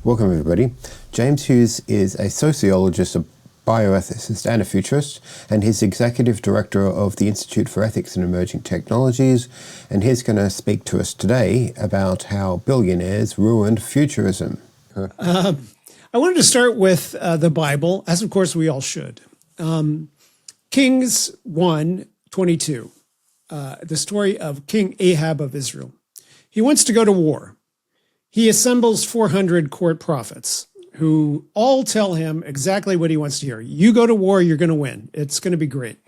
Welcome, everybody. James Hughes is a sociologist, a bioethicist, and a futurist, and he's executive director of the Institute for Ethics and Emerging Technologies, and he's going to speak to us today about how billionaires ruined futurism. I wanted to start with the Bible, as of course we all should. Kings 1:22, the story of King Ahab of Israel. He wants to go to war. He assembles 400 court prophets who all tell him exactly what he wants to hear. You go to war, you're going to win. It's going to be great.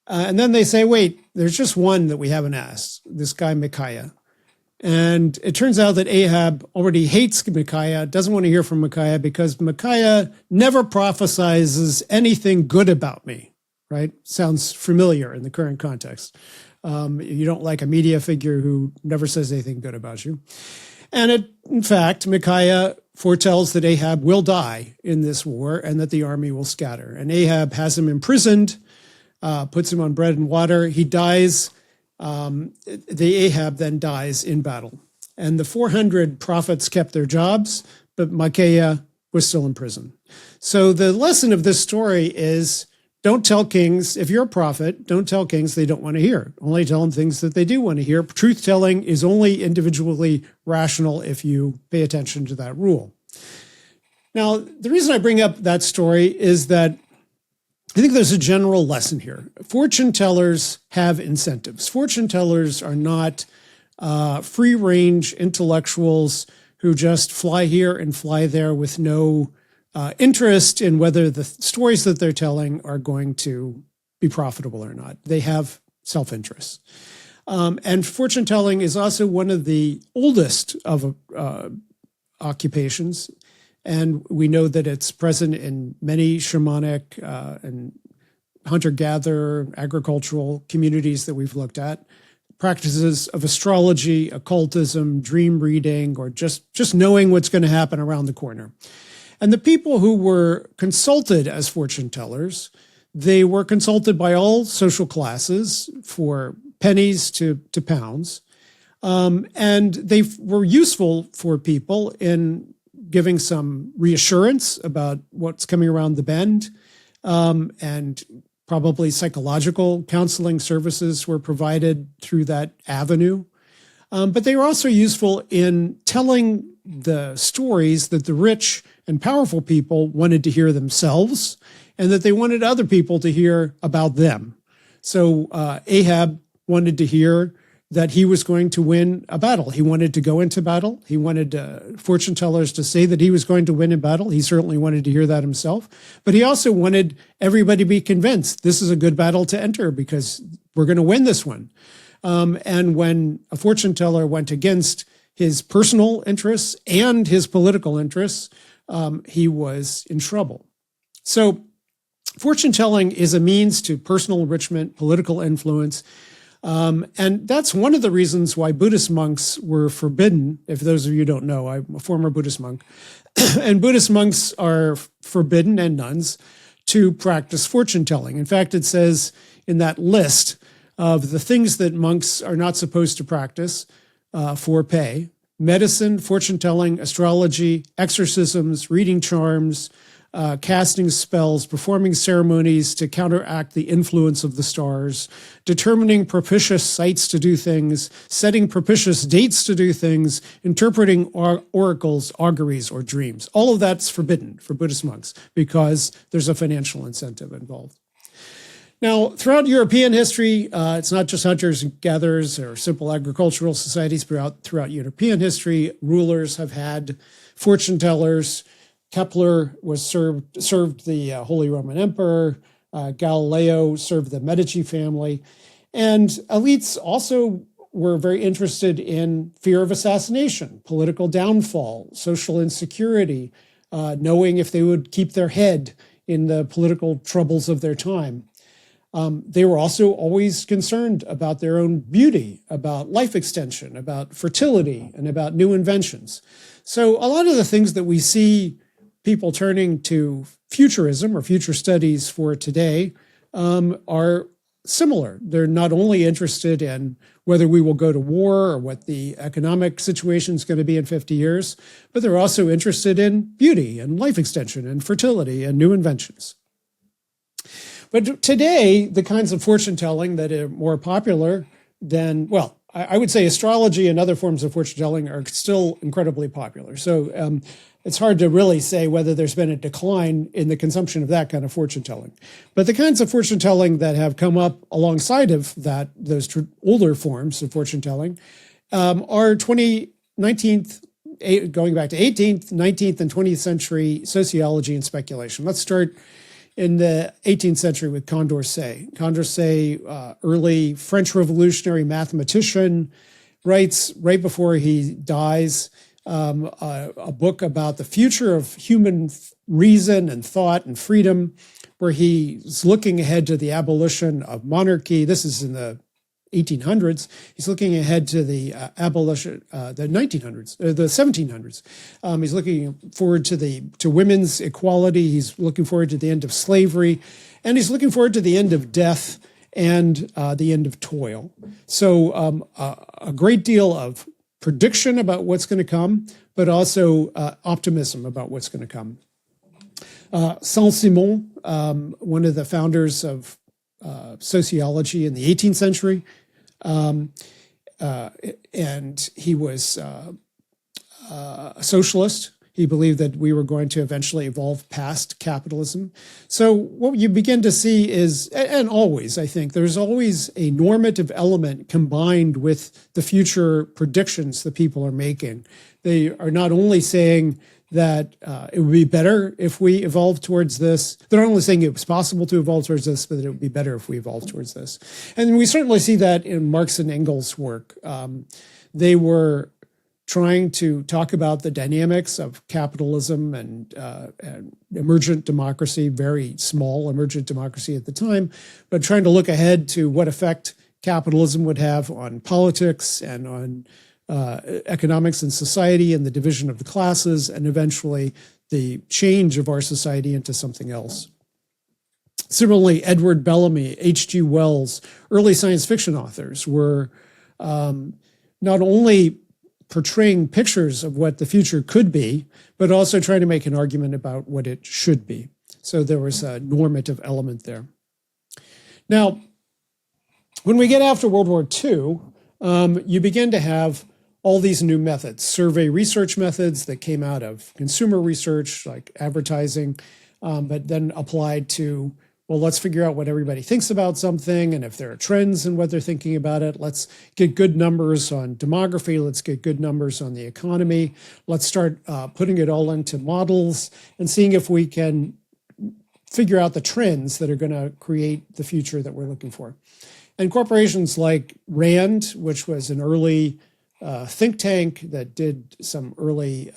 And then they say, wait, there's just one that we haven't asked, this guy Micaiah. And it turns out that Ahab already hates Micaiah, doesn't want to hear from Micaiah because Micaiah never prophesizes anything good about me, right? Sounds familiar in the current context. You don't like a media figure who never says anything good about you. And in fact, Micaiah foretells that Ahab will die in this war and that the army will scatter. And Ahab has him imprisoned, puts him on bread and water. He dies. The Ahab then dies in battle. And the 400 prophets kept their jobs, but Micaiah was still in prison. So the lesson of this story is, don't tell kings, if you're a prophet, don't tell kings they don't want to hear. Only tell them things that they do want to hear. Truth-telling is only individually rational if you pay attention to that rule. Now, the reason I bring up that story is that I think there's a general lesson here. Fortune tellers have incentives. Fortune tellers are not free-range intellectuals who just fly here and fly there with no interest in whether the stories that they're telling are going to be profitable or not. They have self-interest. And fortune telling is also one of the oldest of occupations. And we know that it's present in many shamanic and hunter-gatherer, agricultural communities that we've looked at. Practices of astrology, occultism, dream reading, or just knowing what's going to happen around the corner. And the people who were consulted as fortune tellers, they were consulted by all social classes for pennies to pounds. And they were useful for people in giving some reassurance about what's coming around the bend. And probably psychological counseling services were provided through that avenue. But they were also useful in telling the stories that the rich and powerful people wanted to hear themselves and that they wanted other people to hear about them. So Ahab wanted to hear that he was going to win a battle. He wanted to go into battle. He wanted fortune tellers to say that he was going to win a battle. He certainly wanted to hear that himself. But he also wanted everybody to be convinced this is a good battle to enter because we're going to win this one. And when a fortune teller went against his personal interests and his political interests, he was in trouble. So fortune telling is a means to personal enrichment, political influence. And that's one of the reasons why Buddhist monks were forbidden. If those of you don't know, I'm a former Buddhist monk. And Buddhist monks are forbidden, and nuns, to practice fortune telling. In fact, it says in that list of the things that monks are not supposed to practice for pay: medicine, fortune telling, astrology, exorcisms, reading charms, casting spells, performing ceremonies to counteract the influence of the stars, determining propitious sites to do things, setting propitious dates to do things, interpreting oracles, auguries, or dreams. All of that's forbidden for Buddhist monks because there's a financial incentive involved. Now, throughout European history, it's not just hunters and gatherers or simple agricultural societies. Throughout European history, rulers have had fortune tellers. Kepler served the Holy Roman Emperor. Galileo served the Medici family. And elites also were very interested in fear of assassination, political downfall, social insecurity, knowing if they would keep their head in the political troubles of their time. They were also always concerned about their own beauty, about life extension, about fertility, and about new inventions. So a lot of the things that we see people turning to futurism or future studies for today are similar. They're not only interested in whether we will go to war or what the economic situation is going to be in 50 years, but they're also interested in beauty and life extension and fertility and new inventions. But today, the kinds of fortune telling that are more popular than, well, I would say astrology and other forms of fortune telling are still incredibly popular. So it's hard to really say whether there's been a decline in the consumption of that kind of fortune telling. But the kinds of fortune telling that have come up alongside of that, those older forms of fortune telling, are 19th, going back to 18th, 19th, and 20th century sociology and speculation. Let's start in the 18th century with Condorcet. Condorcet, early French revolutionary mathematician, writes right before he dies a book about the future of human reason and thought and freedom, where he's looking ahead to the abolition of monarchy. This is in the 1800s. He's looking ahead to the abolition, the 1900s, the 1700s. He's looking forward to women's equality. He's looking forward to the end of slavery, and he's looking forward to the end of death and the end of toil. So a great deal of prediction about what's going to come, but also optimism about what's going to come. Saint-Simon, one of the founders of sociology in the 18th century, and he was a socialist. He believed that we were going to eventually evolve past capitalism. So what you begin to see is, and always, I think, there's always a normative element combined with the future predictions that people are making. They are not only saying that it would be better if we evolved towards this. They're not only saying it was possible to evolve towards this, but that it would be better if we evolved towards this. And we certainly see that in Marx and Engels' work. They were trying to talk about the dynamics of capitalism and emergent democracy, very small emergent democracy at the time, but trying to look ahead to what effect capitalism would have on politics and on economics and society and the division of the classes, and eventually the change of our society into something else. Similarly, Edward Bellamy, H.G. Wells, early science fiction authors were not only portraying pictures of what the future could be, but also trying to make an argument about what it should be. So there was a normative element there. Now, when we get after World War II, you begin to have all these new methods, survey research methods that came out of consumer research, like advertising, but then applied to, well, let's figure out what everybody thinks about something, and if there are trends in what they're thinking about it. Let's get good numbers on demography. Let's get good numbers on the economy. Let's start putting it all into models and seeing if we can figure out the trends that are going to create the future that we're looking for. And corporations like RAND, which was an early think tank that did some early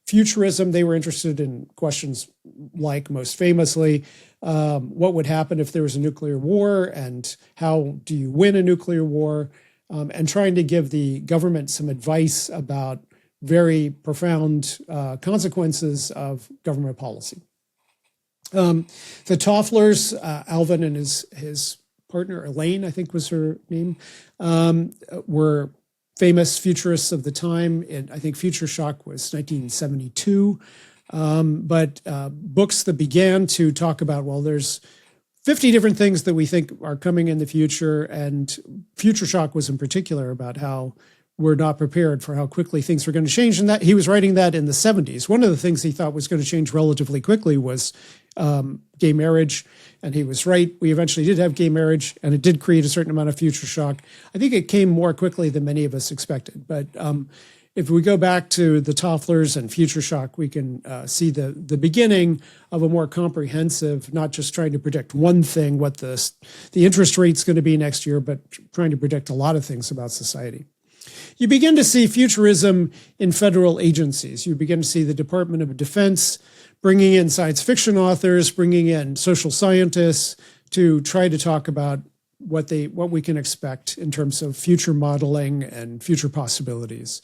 futurism, they were interested in questions like, most famously, what would happen if there was a nuclear war, and how do you win a nuclear war, and trying to give the government some advice about very profound consequences of government policy. The Tofflers, Alvin and his partner Elaine, I think was her name, were famous futurists of the time. And I think Future Shock was 1972. But books that began to talk about, well, there's 50 different things that we think are coming in the future. And Future Shock was in particular about how we're not prepared for how quickly things were going to change. And that he was writing that in the 70s. One of the things he thought was going to change relatively quickly was gay marriage. And he was right. We eventually did have gay marriage, and it did create a certain amount of future shock. I think it came more quickly than many of us expected. But if we go back to the Tofflers and future shock, we can see the beginning of a more comprehensive, not just trying to predict one thing, what the interest rate's going to be next year, but trying to predict a lot of things about society. You begin to see futurism in federal agencies. You begin to see the Department of Defense bringing in science fiction authors, bringing in social scientists to try to talk about what we can expect in terms of future modeling and future possibilities.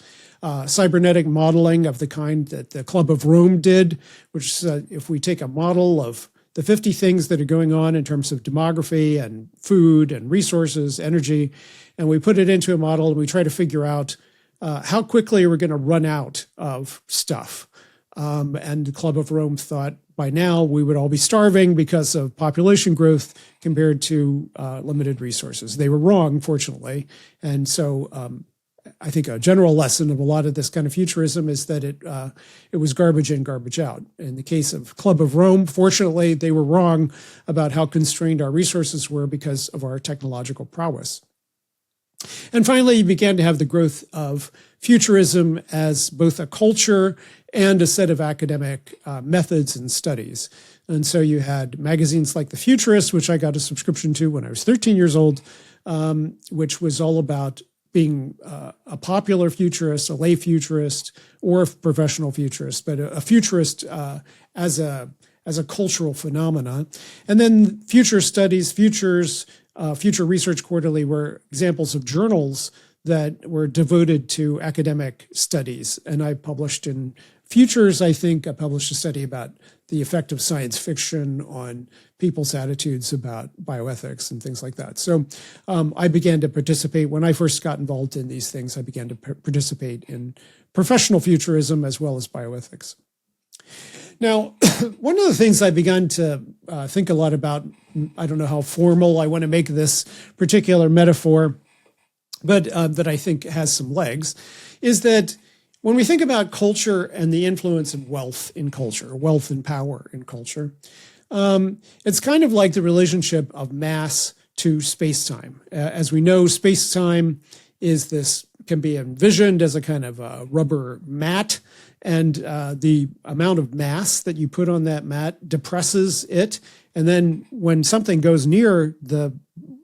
Cybernetic modeling of the kind that the Club of Rome did, which said if we take a model of the 50 things that are going on in terms of demography and food and resources, energy, and we put it into a model and we try to figure out how quickly we're going to run out of stuff. And the Club of Rome thought by now we would all be starving because of population growth compared to limited resources. They were wrong, fortunately. And so I think a general lesson of a lot of this kind of futurism is that it was garbage in, garbage out. In the case of Club of Rome, fortunately, they were wrong about how constrained our resources were because of our technological prowess. And finally, you began to have the growth of futurism as both a culture and a set of academic methods and studies. And so you had magazines like The Futurist, which I got a subscription to when I was 13 years old, which was all about being a popular futurist, a lay futurist, or a professional futurist, but a futurist as a cultural phenomena. And then Future Studies, Future Research Quarterly were examples of journals that were devoted to academic studies. And I published in Futures, I think, I published a study about the effect of science fiction on people's attitudes about bioethics and things like that. So I began to participate, when I first got involved in these things, I began to participate in professional futurism as well as bioethics. Now, one of the things I began to think a lot about, I don't know how formal I want to make this particular metaphor, but that I think has some legs, is that when we think about culture and the influence of wealth in culture, wealth and power in culture, it's kind of like the relationship of mass to space-time. As we know, space-time can be envisioned as a kind of a rubber mat, and the amount of mass that you put on that mat depresses it. And then when something goes near the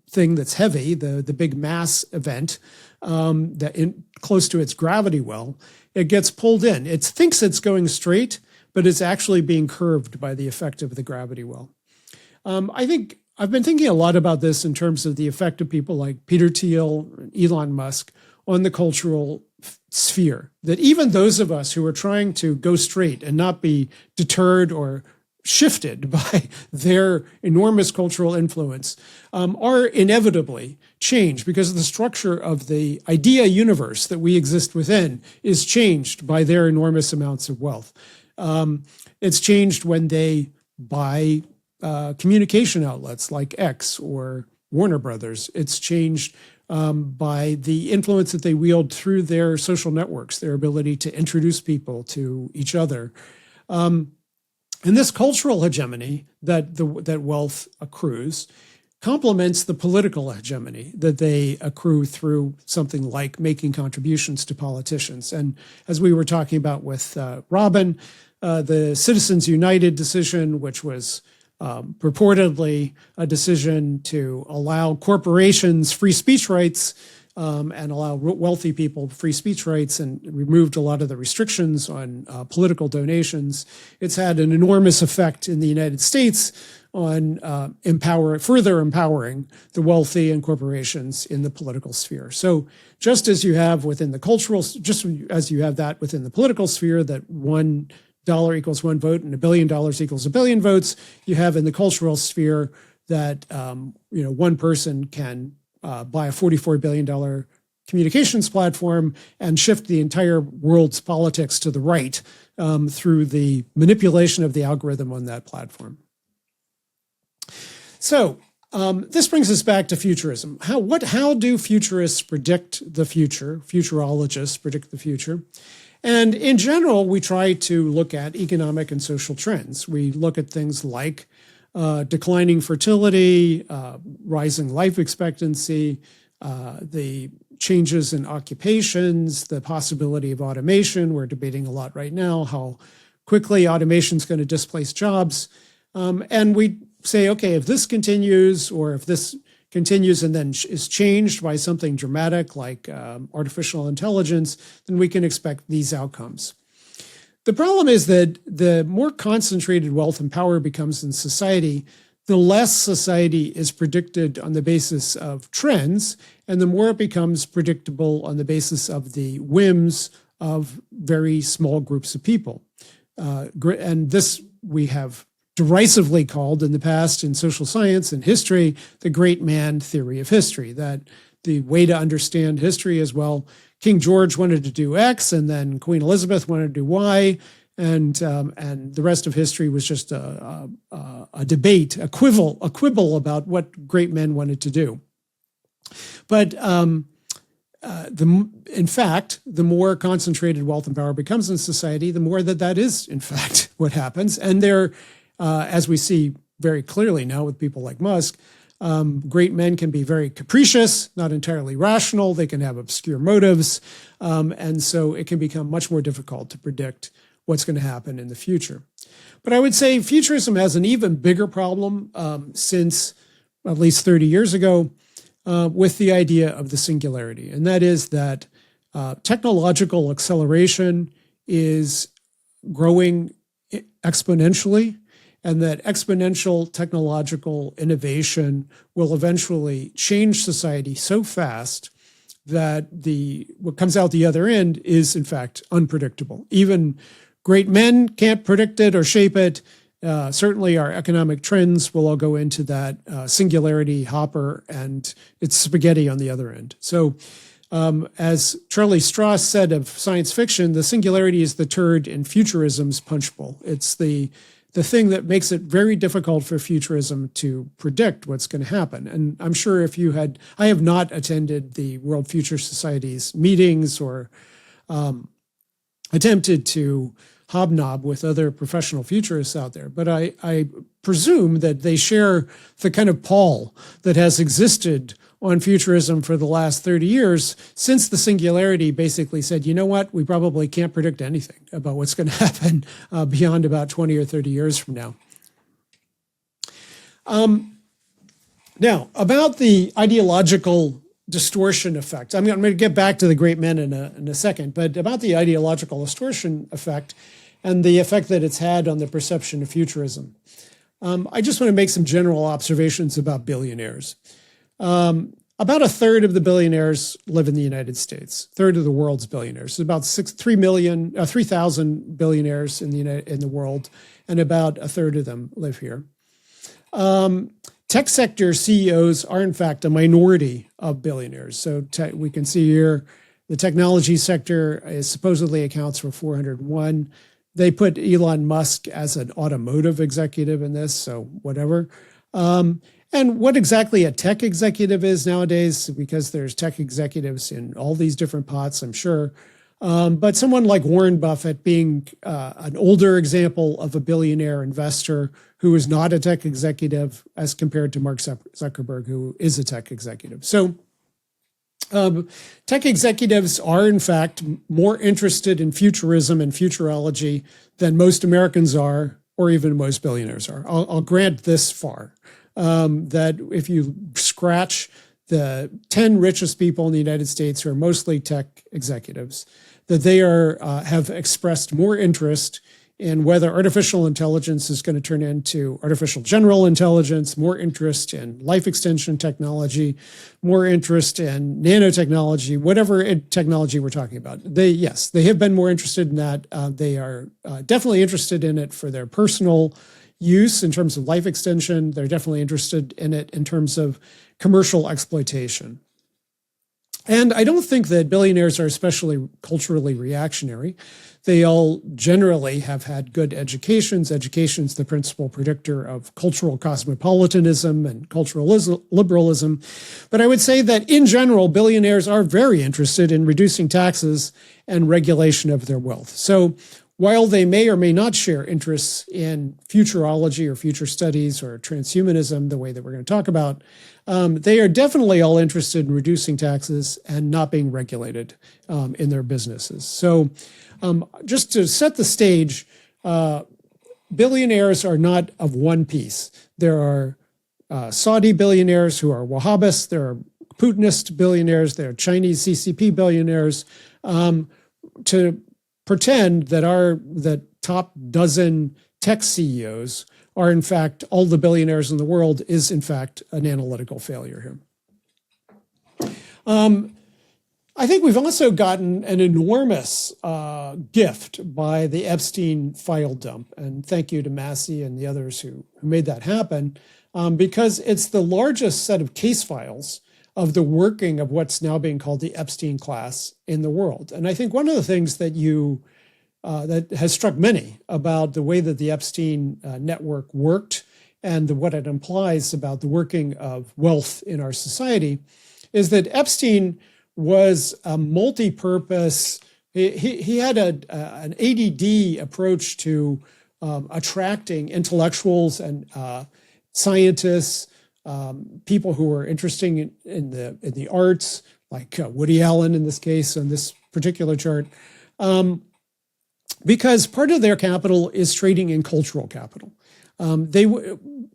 thing that's heavy, the big mass event, close to its gravity well, it gets pulled in. It thinks it's going straight, but it's actually being curved by the effect of the gravity well. I think I've been thinking a lot about this in terms of the effect of people like Peter Thiel, Elon Musk on the cultural sphere, that even those of us who are trying to go straight and not be deterred or shifted by their enormous cultural influence are inevitably changed because the structure of the idea universe that we exist within is changed by their enormous amounts of wealth. It's changed when they buy communication outlets like X or Warner Brothers. It's changed by the influence that they wield through their social networks, their ability to introduce people to each other. And this cultural hegemony that wealth accrues complements the political hegemony that they accrue through something like making contributions to politicians. And as we were talking about with Robin, the Citizens United decision, which was purportedly a decision to allow corporations free speech rights and allow wealthy people free speech rights, and removed a lot of the restrictions on political donations. It's had an enormous effect in the United States on further empowering the wealthy and corporations in the political sphere. So just as you have within the cultural, just as you have that within the political sphere, that $1 equals one vote and $1 billion equals a billion votes, you have in the cultural sphere that one person can buy a $44 billion communications platform and shift the entire world's politics to the right through the manipulation of the algorithm on that platform. So this brings us back to futurism. How do futurists predict the future? Futurologists predict the future. And in general, we try to look at economic and social trends. We look at things like declining fertility, rising life expectancy, the changes in occupations, the possibility of automation. We're debating a lot right now how quickly automation is going to displace jobs. And we say, okay, if this continues, or if this continues and then is changed by something dramatic like artificial intelligence, then we can expect these outcomes. The problem is that the more concentrated wealth and power becomes in society, the less society is predicted on the basis of trends, and the more it becomes predictable on the basis of the whims of very small groups of people. And this we have derisively called in the past in social science and history the great man theory of history, that the way to understand history is, well, King George wanted to do X, and then Queen Elizabeth wanted to do Y, and the rest of history was just a debate, a quibble about what great men wanted to do. But in fact, the more concentrated wealth and power becomes in society, the more that is, in fact, what happens. And there, as we see very clearly now with people like Musk, great men can be very capricious, not entirely rational. They can have obscure motives. And so it can become much more difficult to predict what's going to happen in the future. But I would say futurism has an even bigger problem since at least 30 years ago with the idea of the singularity. And that is that technological acceleration is growing exponentially, and that exponential technological innovation will eventually change society so fast that what comes out the other end is, in fact, unpredictable. Even great men can't predict it or shape it. Certainly our economic trends will all go into that singularity hopper, and it's spaghetti on the other end. So as Charlie Strauss said of science fiction, the singularity is the turd in futurism's punch bowl. It's the thing that makes it very difficult for futurism to predict what's going to happen. And I'm sure I have not attended the World Future Society's meetings or attempted to hobnob with other professional futurists out there, but I presume that they share the kind of pall that has existed on futurism for the last 30 years, since the singularity basically said, you know what, we probably can't predict anything about what's going to happen beyond about 20 or 30 years from now. Now, about the ideological distortion effect. I'm going to get back to the great men in a second, but about the ideological distortion effect and the effect that it's had on the perception of futurism. I just want to make some general observations about billionaires. About a third of the billionaires live in the United States, third of the world's billionaires. So about 3,000 billionaires in the world, and about a third of them live here. Tech sector CEOs are, in fact, a minority of billionaires. So we can see here the technology sector supposedly accounts for 401. They put Elon Musk as an automotive executive in this, so whatever. And what exactly a tech executive is nowadays, because there's tech executives in all these different pots, I'm sure. But someone like Warren Buffett being an older example of a billionaire investor who is not a tech executive as compared to Mark Zuckerberg, who is a tech executive. So tech executives are, in fact, more interested in futurism and futurology than most Americans are, or even most billionaires are. I'll grant this far, that if you scratch the 10 richest people in the United States who are mostly tech executives, that they have expressed more interest in whether artificial intelligence is going to turn into artificial general intelligence, more interest in life extension technology, more interest in nanotechnology, whatever technology we're talking about. They have been more interested in that. They are definitely interested in it for their personal use in terms of life extension. They're definitely interested in it in terms of commercial exploitation. And I don't think that billionaires are especially culturally reactionary. They all generally have had good educations. Education's the principal predictor of cultural cosmopolitanism and cultural liberalism. But I would say that in general, billionaires are very interested in reducing taxes and regulation of their wealth. So while they may or may not share interests in futurology or future studies or transhumanism, the way that we're going to talk about, they are definitely all interested in reducing taxes and not being regulated in their businesses. So just to set the stage, billionaires are not of one piece. There are Saudi billionaires who are Wahhabists. There are Putinist billionaires. There are Chinese CCP billionaires. To pretend that the top dozen tech CEOs are in fact all the billionaires in the world is in fact an analytical failure here. I think we've also gotten an enormous gift by the Epstein file dump. And thank you to Massey and the others who made that happen, because it's the largest set of case files of the working of what's now being called the Epstein class in the world. And I think one of the things that that has struck many about the way that the Epstein network worked and what it implies about the working of wealth in our society is that Epstein was a multi-purpose. He had an ADD approach to attracting intellectuals and scientists, people who were interested in the arts, like Woody Allen in this case on this particular chart, because part of their capital is trading in cultural capital.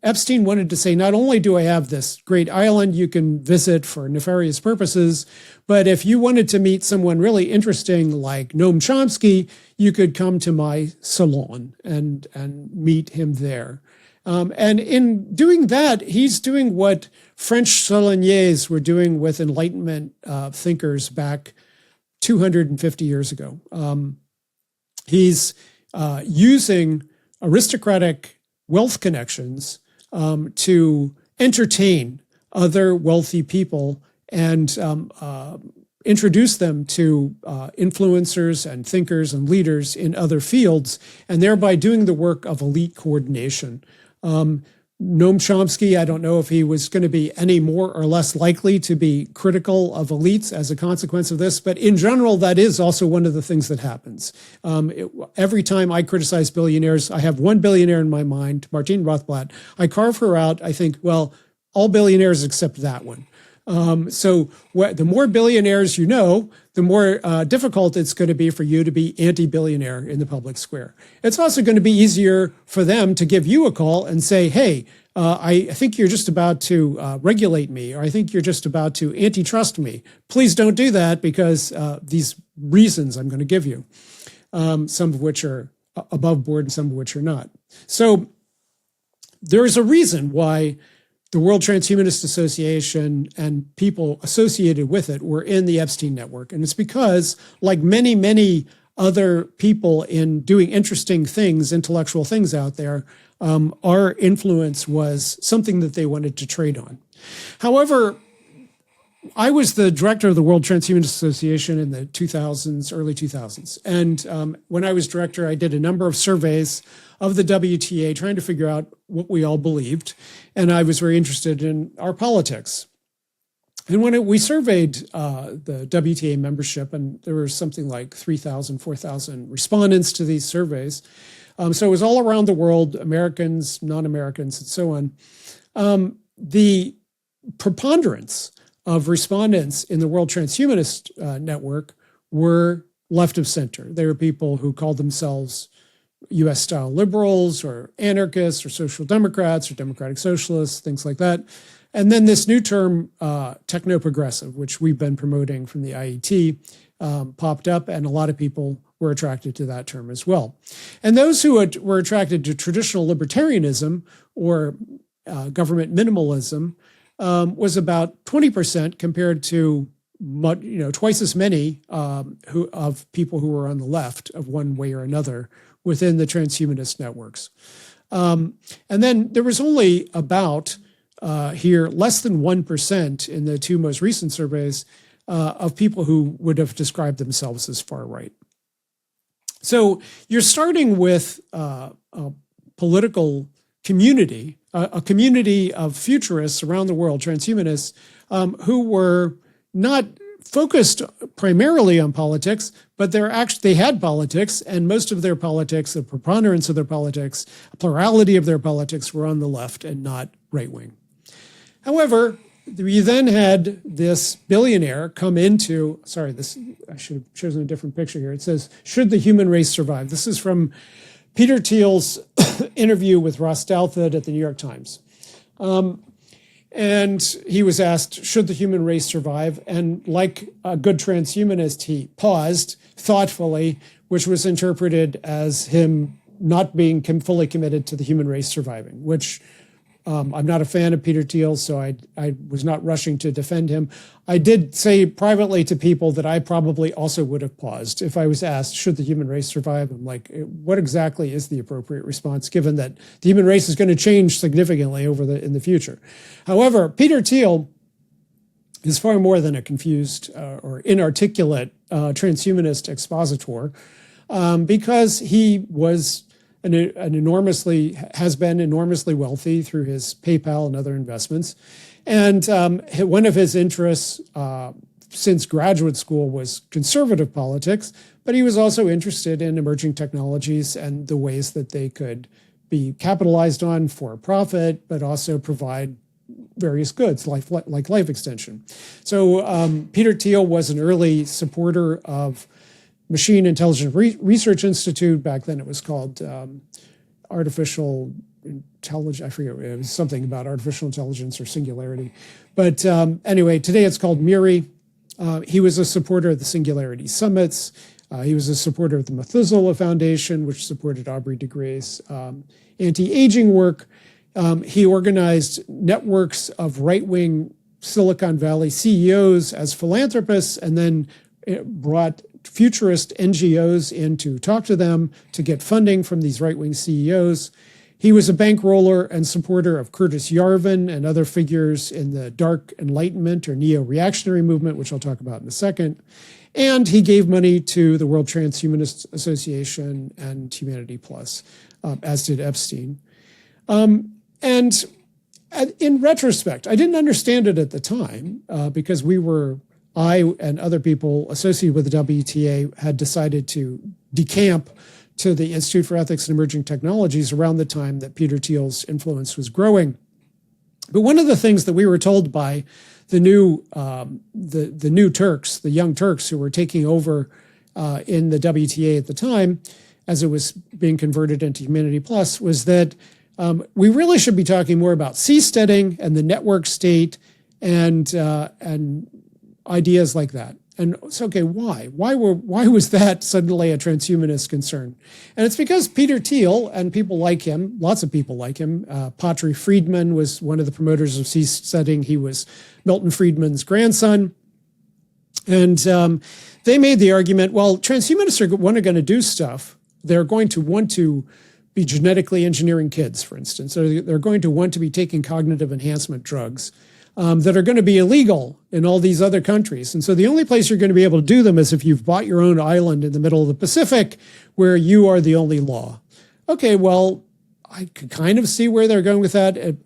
Epstein wanted to say, not only do I have this great island you can visit for nefarious purposes, but if you wanted to meet someone really interesting like Noam Chomsky, you could come to my salon and meet him there. And in doing that, he's doing what French saloniers were doing with Enlightenment thinkers back 250 years ago. He's using aristocratic wealth connections to entertain other wealthy people and introduce them to influencers and thinkers and leaders in other fields, and thereby doing the work of elite coordination. Noam Chomsky, I don't know if he was going to be any more or less likely to be critical of elites as a consequence of this, but in general, that is also one of the things that happens. Every time I criticize billionaires, I have one billionaire in my mind, Martine Rothblatt. I carve her out. I think, well, all billionaires except that one. So the more billionaires you know, the more difficult it's going to be for you to be anti-billionaire in the public square. It's also going to be easier for them to give you a call and say, hey, I think you're just about to regulate me, or I think you're just about to antitrust me. Please don't do that because these reasons I'm going to give you, some of which are above board and some of which are not. So there is a reason why the World Transhumanist Association and people associated with it were in the Epstein network. And it's because, like many, many other people in doing interesting things, intellectual things out there, our influence was something that they wanted to trade on. However, I was the director of the World Transhumanist Association in the 2000s, early 2000s. And when I was director, I did a number of surveys of the WTA trying to figure out what we all believed. And I was very interested in our politics. And when we surveyed the WTA membership, and there were something like 3,000, 4,000 respondents to these surveys. So it was all around the world, Americans, non-Americans, and so on. The preponderance of respondents in the World Transhumanist Network were left of center. They were people who called themselves US-style liberals or anarchists or social democrats or democratic socialists, things like that. And then this new term, technoprogressive, which we've been promoting from the IET, popped up, and a lot of people were attracted to that term as well. And those who were attracted to traditional libertarianism or government minimalism was about 20% compared to twice as many of people who were on the left of one way or another within the transhumanist networks. And then there was only about less than 1% in the two most recent surveys of people who would have described themselves as far right. So you're starting with a political community, a community of futurists around the world, transhumanists, who were not focused primarily on politics, but they had politics, and most of their politics, the preponderance of their politics, a plurality of their politics were on the left and not right-wing. However, you then had this billionaire come into, I should have chosen a different picture here. It says, should the human race survive? This is from Peter Thiel's interview with Ross Douthat at the New York Times. And he was asked, should the human race survive? And like a good transhumanist, he paused thoughtfully, which was interpreted as him not being fully committed to the human race surviving, which I'm not a fan of Peter Thiel, so I was not rushing to defend him. I did say privately to people that I probably also would have paused if I was asked, should the human race survive? I'm like, what exactly is the appropriate response, given that the human race is going to change significantly in the future? However, Peter Thiel is far more than a confused or inarticulate transhumanist expositor, because he was has been enormously wealthy through his PayPal and other investments. And one of his interests since graduate school was conservative politics, but he was also interested in emerging technologies and the ways that they could be capitalized on for profit, but also provide various goods like life extension. So Peter Thiel was an early supporter of Machine Intelligence Research Institute. Back then it was called Artificial Intelligence. I forget, it was something about artificial intelligence or singularity. But anyway, today it's called MIRI. He was a supporter of the Singularity Summits. He was a supporter of the Methuselah Foundation, which supported Aubrey de Grey's anti-aging work. He organized networks of right-wing Silicon Valley CEOs as philanthropists, and then brought futurist NGOs in to talk to them to get funding from these right-wing CEOs. He was a bankroller and supporter of Curtis Yarvin and other figures in the Dark Enlightenment or neo-reactionary movement, which I'll talk about in a second. And he gave money to the World Transhumanist Association and Humanity Plus, as did Epstein. And in retrospect, I didn't understand it at the time because I and other people associated with the WTA had decided to decamp to the Institute for Ethics and Emerging Technologies around the time that Peter Thiel's influence was growing. But one of the things that we were told by the new Turks, the young Turks who were taking over in the WTA at the time, as it was being converted into Humanity Plus, was that we really should be talking more about seasteading and the network state and ideas like that. And it's okay, why? Why was that suddenly a transhumanist concern? And it's because Peter Thiel and people like him, lots of people like him, Patry Friedman was one of the promoters of seasteading. He was Milton Friedman's grandson. And they made the argument, well, transhumanists are going to do stuff. They're going to want to be genetically engineering kids, for instance. So they're going to want to be taking cognitive enhancement drugs that are going to be illegal in all these other countries. And so the only place you're going to be able to do them is if you've bought your own island in the middle of the Pacific where you are the only law. Okay, well, I could kind of see where they're going with that. It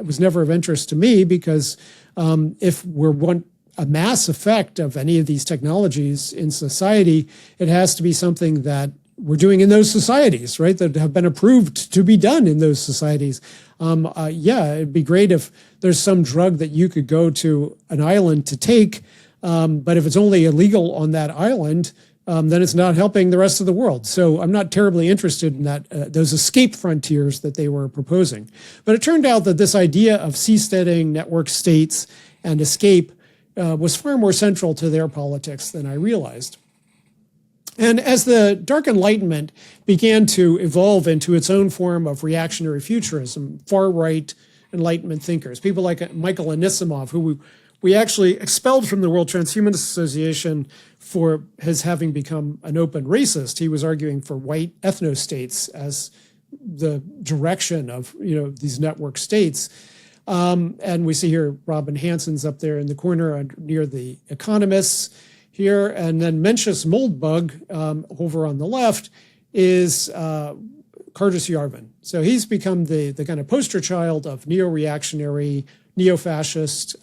was never of interest to me because if we're a mass effect of any of these technologies in society, it has to be something that we're doing in those societies, right, that have been approved to be done in those societies. Yeah, it'd be great if there's some drug that you could go to an island to take, but if it's only illegal on that island, then it's not helping the rest of the world. So I'm not terribly interested in that those escape frontiers that they were proposing. But it turned out that this idea of seasteading, network states, and escape was far more central to their politics than I realized. And as the Dark Enlightenment began to evolve into its own form of reactionary futurism, far-right Enlightenment thinkers, people like Michael Anisimov, who we actually expelled from the World Transhumanist Association for his having become an open racist. He was arguing for white ethno-states as the direction of these network states. And we see here Robin Hansen's up there in the corner near the economists here, and then Mencius Moldbug over on the left is Curtis Yarvin. So he's become the kind of poster child of neo-reactionary, neo-fascist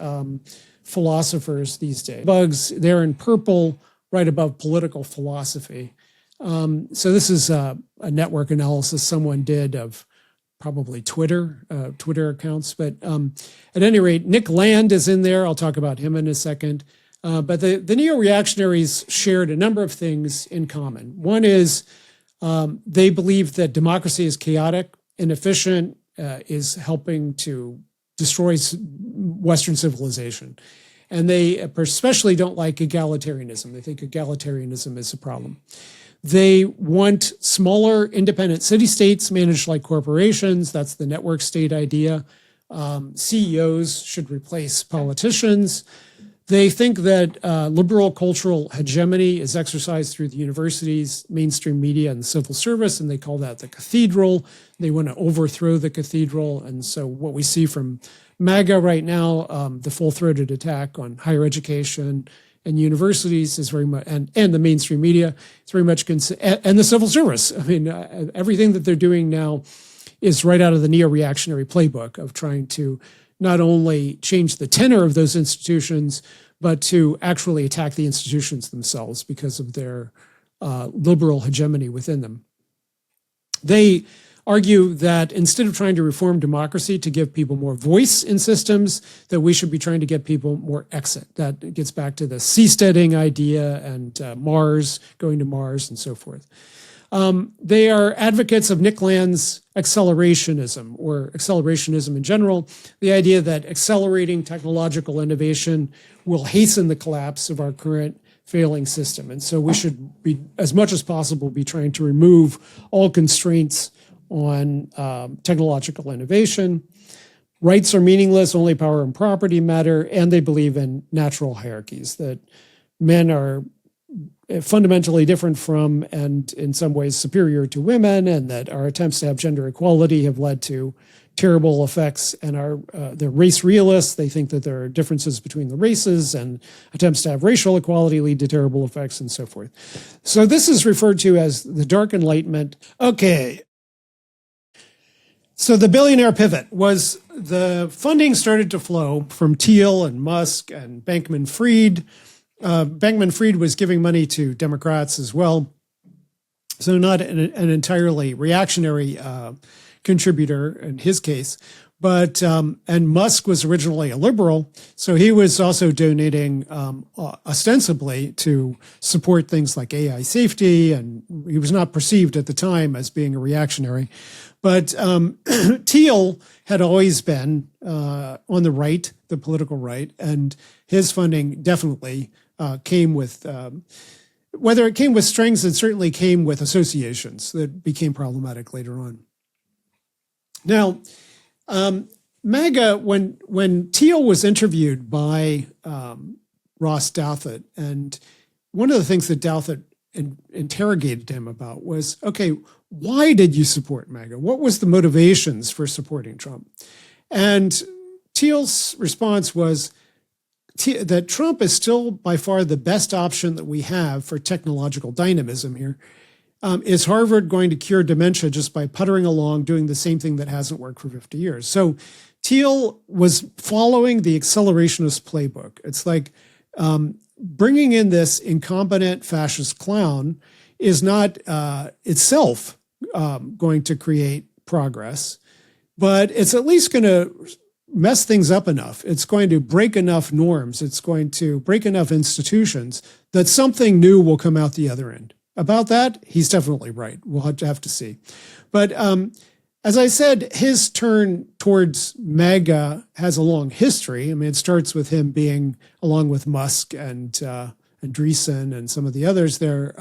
philosophers these days. Bugs there in purple, right above political philosophy. So this is a network analysis someone did of probably Twitter accounts. But at any rate, Nick Land is in there. I'll talk about him in a second. But the neo-reactionaries shared a number of things in common. One is they believed that democracy is chaotic, inefficient, is helping to destroy Western civilization. And they especially don't like egalitarianism. They think egalitarianism is a problem. They want smaller independent city-states managed like corporations. That's the network state idea. CEOs should replace politicians. They think that liberal cultural hegemony is exercised through the universities, mainstream media, and civil service, and they call that the cathedral. They want to overthrow the cathedral. And so what we see from MAGA right now, the full-throated attack on higher education and universities is very much, and the mainstream media is very much, and the civil service. I mean, everything that they're doing now is right out of the neo-reactionary playbook of trying to not only change the tenor of those institutions, but to actually attack the institutions themselves because of their liberal hegemony within them. They argue that instead of trying to reform democracy to give people more voice in systems, that we should be trying to get people more exit. That gets back to the seasteading idea and Mars, going to Mars and so forth. They are advocates of Nick Land's accelerationism, or accelerationism in general, the idea that accelerating technological innovation will hasten the collapse of our current failing system. And so we should be, as much as possible, be trying to remove all constraints on technological innovation. Rights are meaningless, only power and property matter, and they believe in natural hierarchies, that men are fundamentally different from and in some ways superior to women, and that our attempts to have gender equality have led to terrible effects, and they're race realists. They think that there are differences between the races, and attempts to have racial equality lead to terrible effects and so forth. So this is referred to as the Dark Enlightenment. Okay. So the Billionaire Pivot was, the funding started to flow from Thiel and Musk and Bankman-Fried. Bankman-Fried was giving money to Democrats as well. So not an entirely reactionary contributor in his case, but, and Musk was originally a liberal, so he was also donating ostensibly to support things like AI safety, and he was not perceived at the time as being a reactionary. But Thiel had always been on the right, the political right, and his funding definitely came with, whether it came with strings, it certainly came with associations that became problematic later on. Now, MAGA, when Thiel was interviewed by Ross Douthat, and one of the things that Douthat interrogated him about was, okay, why did you support MAGA? What was the motivations for supporting Trump? And Thiel's response was that Trump is still by far the best option that we have for technological dynamism here. Is Harvard going to cure dementia just by puttering along, doing the same thing that hasn't worked for 50 years? So Thiel was following the accelerationist playbook. It's like bringing in this incompetent fascist clown is not itself going to create progress, but it's at least going to mess things up enough. It's going to break enough norms. It's going to break enough institutions that something new will come out the other end. About that, he's definitely right. We'll have to see. But as I said, his turn towards MAGA has a long history. I mean, it starts with him being, along with Musk and Andreessen and some of the others there,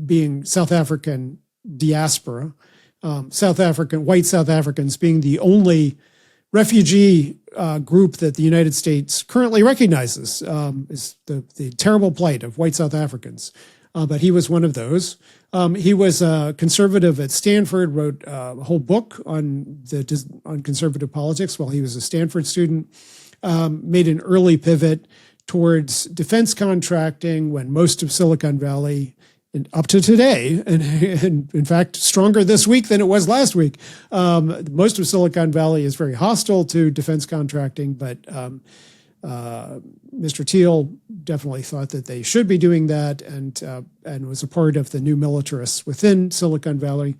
being South African diaspora, white South Africans being the only refugee group that the United States currently recognizes, is the terrible plight of white South Africans. But he was one of those. He was a conservative at Stanford, wrote a whole book on conservative politics while he was a Stanford student, made an early pivot towards defense contracting when most of Silicon Valley, and up to today, and in fact, stronger this week than it was last week, most of Silicon Valley is very hostile to defense contracting, but Mr. Thiel definitely thought that they should be doing that, and was a part of the new militarists within Silicon Valley.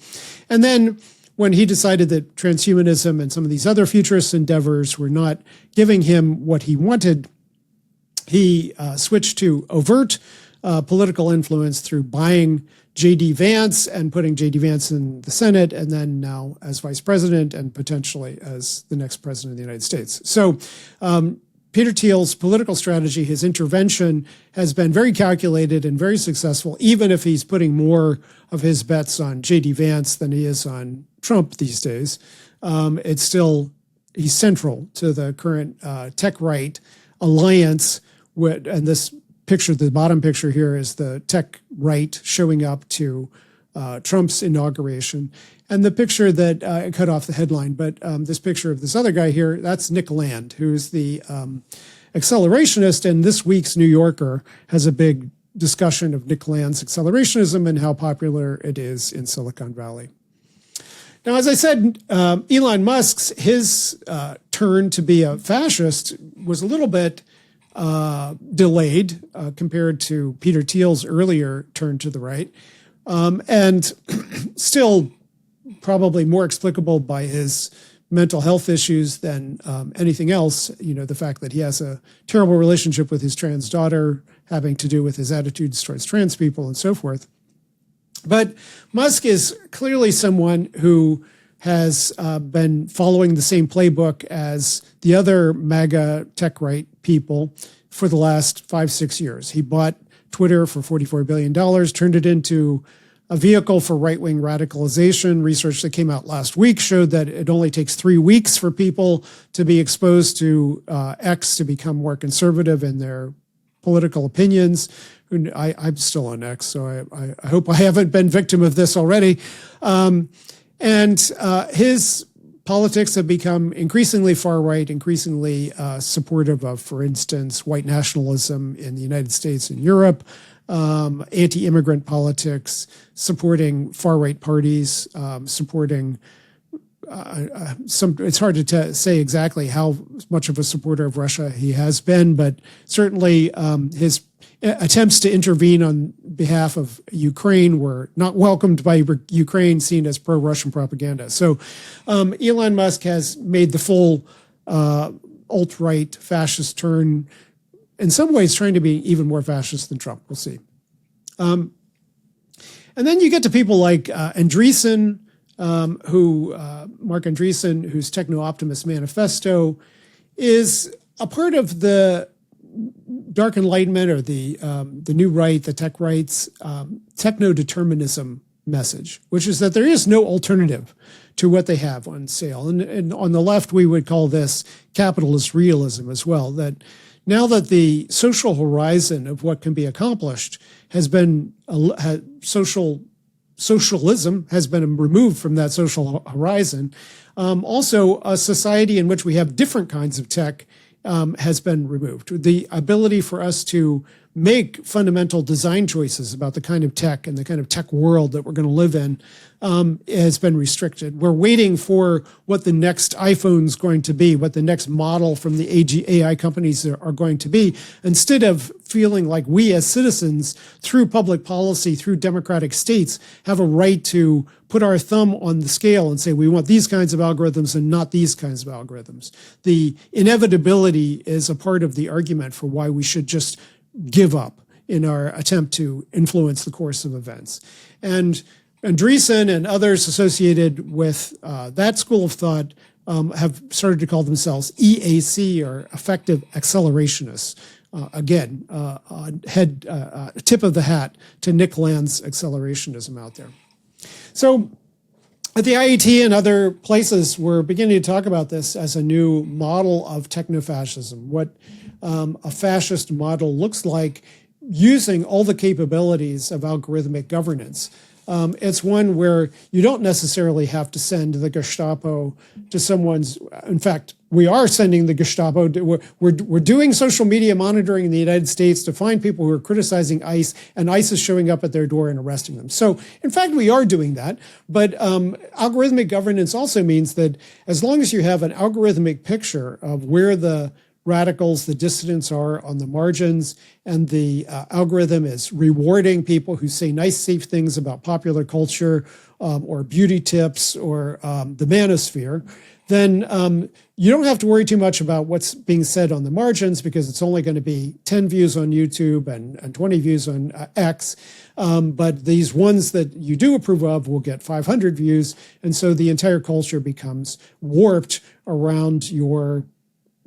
And then when he decided that transhumanism and some of these other futurist endeavors were not giving him what he wanted, he switched to overt political influence through buying J.D. Vance and putting J.D. Vance in the Senate, and then now as vice president and potentially as the next president of the United States. So Peter Thiel's political strategy, his intervention, has been very calculated and very successful, even if he's putting more of his bets on J.D. Vance than he is on Trump these days. It's still, he's central to the current tech right alliance. And this picture, the bottom picture here, is the tech right showing up to Trump's inauguration. And the picture that I cut off the headline, but this picture of this other guy here, that's Nick Land, who's the accelerationist. And this week's New Yorker has a big discussion of Nick Land's accelerationism and how popular it is in Silicon Valley. Now, as I said, Elon Musk's, his turn to be a fascist was a little bit delayed compared to Peter Thiel's earlier turn to the right, and still probably more explicable by his mental health issues than anything else. You know, the fact that he has a terrible relationship with his trans daughter, having to do with his attitudes towards trans people and so forth. But Musk is clearly someone who has been following the same playbook as the other MAGA tech right people for the last 5-6 years. He bought Twitter for $44 billion, turned it into a vehicle for right-wing radicalization. Research that came out last week showed that it only takes 3 weeks for people to be exposed to X to become more conservative in their political opinions. I'm still on X, so I hope I haven't been victim of this already. And his politics have become increasingly far-right, increasingly supportive of, for instance, white nationalism in the United States and Europe, anti-immigrant politics, supporting far-right parties, supporting it's hard to say exactly how much of a supporter of Russia he has been, but certainly his attempts to intervene on behalf of Ukraine were not welcomed by Ukraine, seen as pro-Russian propaganda. So Elon Musk has made the full alt-right fascist turn, in some ways trying to be even more fascist than Trump. We'll see. And then you get to people like Andreessen, Mark Andreessen, whose Techno-optimist manifesto is a part of the Dark Enlightenment, or the new right, the tech right's Techno-Determinism message, which is that there is no alternative to what they have on sale. And on the left, we would call this capitalist realism as well, that now that the social horizon of what can be accomplished has been, socialism has been removed from that social horizon. Also, a society in which we have different kinds of tech has been removed. The ability for us to make fundamental design choices about the kind of tech and the kind of tech world that we're going to live in has been restricted. We're waiting for what the next iPhone's going to be, what the next model from the AI companies are going to be, instead of feeling like we as citizens, through public policy, through democratic states, have a right to put our thumb on the scale and say we want these kinds of algorithms and not these kinds of algorithms. The inevitability is a part of the argument for why we should just give up in our attempt to influence the course of events. And Andreessen and others associated with that school of thought have started to call themselves EAC, or effective accelerationists. Again, tip of the hat to Nick Land's accelerationism out there. So at the IET and other places, we're beginning to talk about this as a new model of technofascism, what a fascist model looks like using all the capabilities of algorithmic governance. It's one where you don't necessarily have to send the Gestapo to someone's, in fact, we are sending the Gestapo, we're doing social media monitoring in the United States to find people who are criticizing ICE, and ICE is showing up at their door and arresting them. So, in fact, we are doing that, but algorithmic governance also means that as long as you have an algorithmic picture of where the radicals, the dissidents are on the margins, and the algorithm is rewarding people who say nice, safe things about popular culture or beauty tips or the manosphere, then you don't have to worry too much about what's being said on the margins, because it's only going to be 10 views on YouTube and 20 views on X. But these ones that you do approve of will get 500 views. And so the entire culture becomes warped around your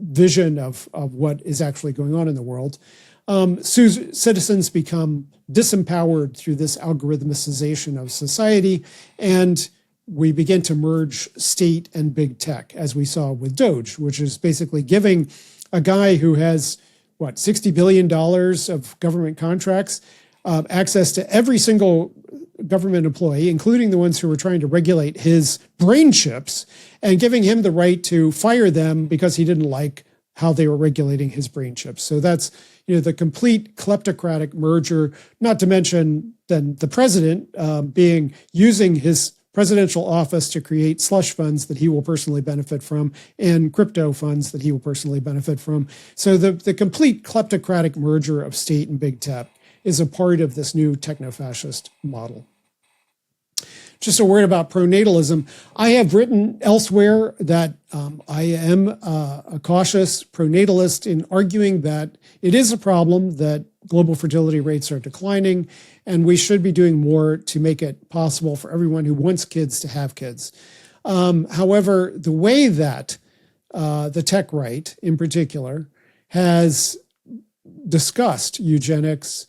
vision of what is actually going on in the world. Citizens become disempowered through this algorithmicization of society, and we begin to merge state and big tech, as we saw with Doge, which is basically giving a guy who has, what, $60 billion of government contracts, access to every single government employee, including the ones who were trying to regulate his brain chips, and giving him the right to fire them because he didn't like how they were regulating his brain chips. So that's, the complete kleptocratic merger, not to mention then the president using his presidential office to create slush funds that he will personally benefit from and crypto funds that he will personally benefit from. So the complete kleptocratic merger of state and big tech is a part of this new techno-fascist model. Just a word about pro-natalism. I have written elsewhere that I am a cautious pro-natalist in arguing that it is a problem that global fertility rates are declining, and we should be doing more to make it possible for everyone who wants kids to have kids. However, the way that the tech right in particular has discussed eugenics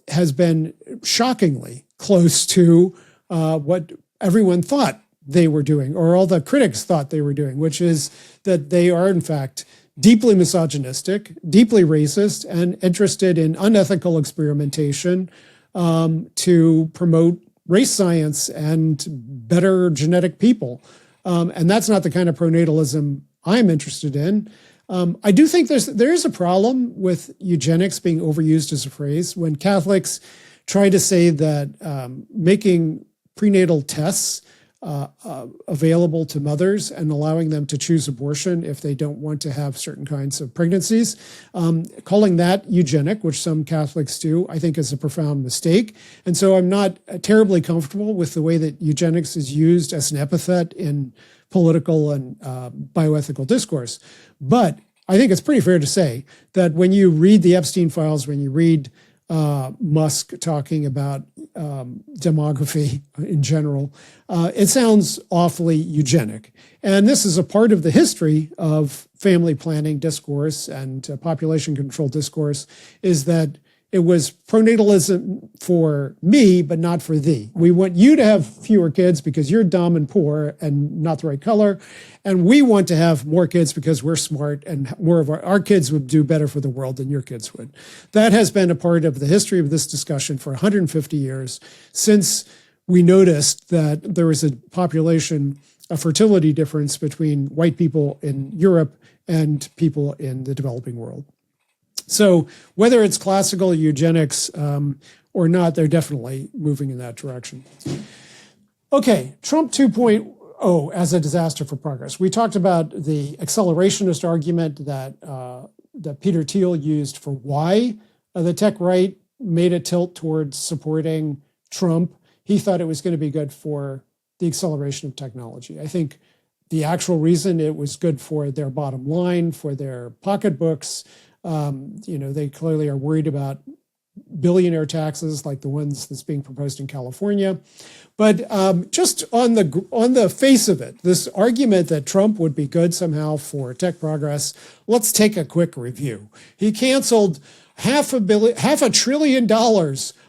has been shockingly close to what everyone thought they were doing, or all the critics thought they were doing, which is that they are in fact deeply misogynistic, deeply racist, and interested in unethical experimentation to promote race science and better genetic people. And that's not the kind of pronatalism I'm interested in. I do think there is a problem with eugenics being overused as a phrase. When Catholics try to say that making prenatal tests available to mothers and allowing them to choose abortion if they don't want to have certain kinds of pregnancies, calling that eugenic, which some Catholics do, I think is a profound mistake. And so I'm not terribly comfortable with the way that eugenics is used as an epithet in political and bioethical discourse. But I think it's pretty fair to say that when you read the Epstein files, when you read Musk talking about demography in general, it sounds awfully eugenic. And this is a part of the history of family planning discourse and population control discourse, is that it was pronatalism for me, but not for thee. We want you to have fewer kids because you're dumb and poor and not the right color. And we want to have more kids because we're smart and more of our kids would do better for the world than your kids would. That has been a part of the history of this discussion for 150 years, since we noticed that there was a fertility difference between white people in Europe and people in the developing world. So whether it's classical eugenics or not, they're definitely moving in that direction. Okay, Trump 2.0 as a disaster for progress. We talked about the accelerationist argument that Peter Thiel used for why the tech right made a tilt towards supporting Trump. He thought it was going to be good for the acceleration of technology. I think the actual reason it was good for their bottom line, for their pocketbooks, they clearly are worried about billionaire taxes like the ones that's being proposed in California. But just on the face of it, this argument that Trump would be good somehow for tech progress, let's take a quick review. He canceled $500 billion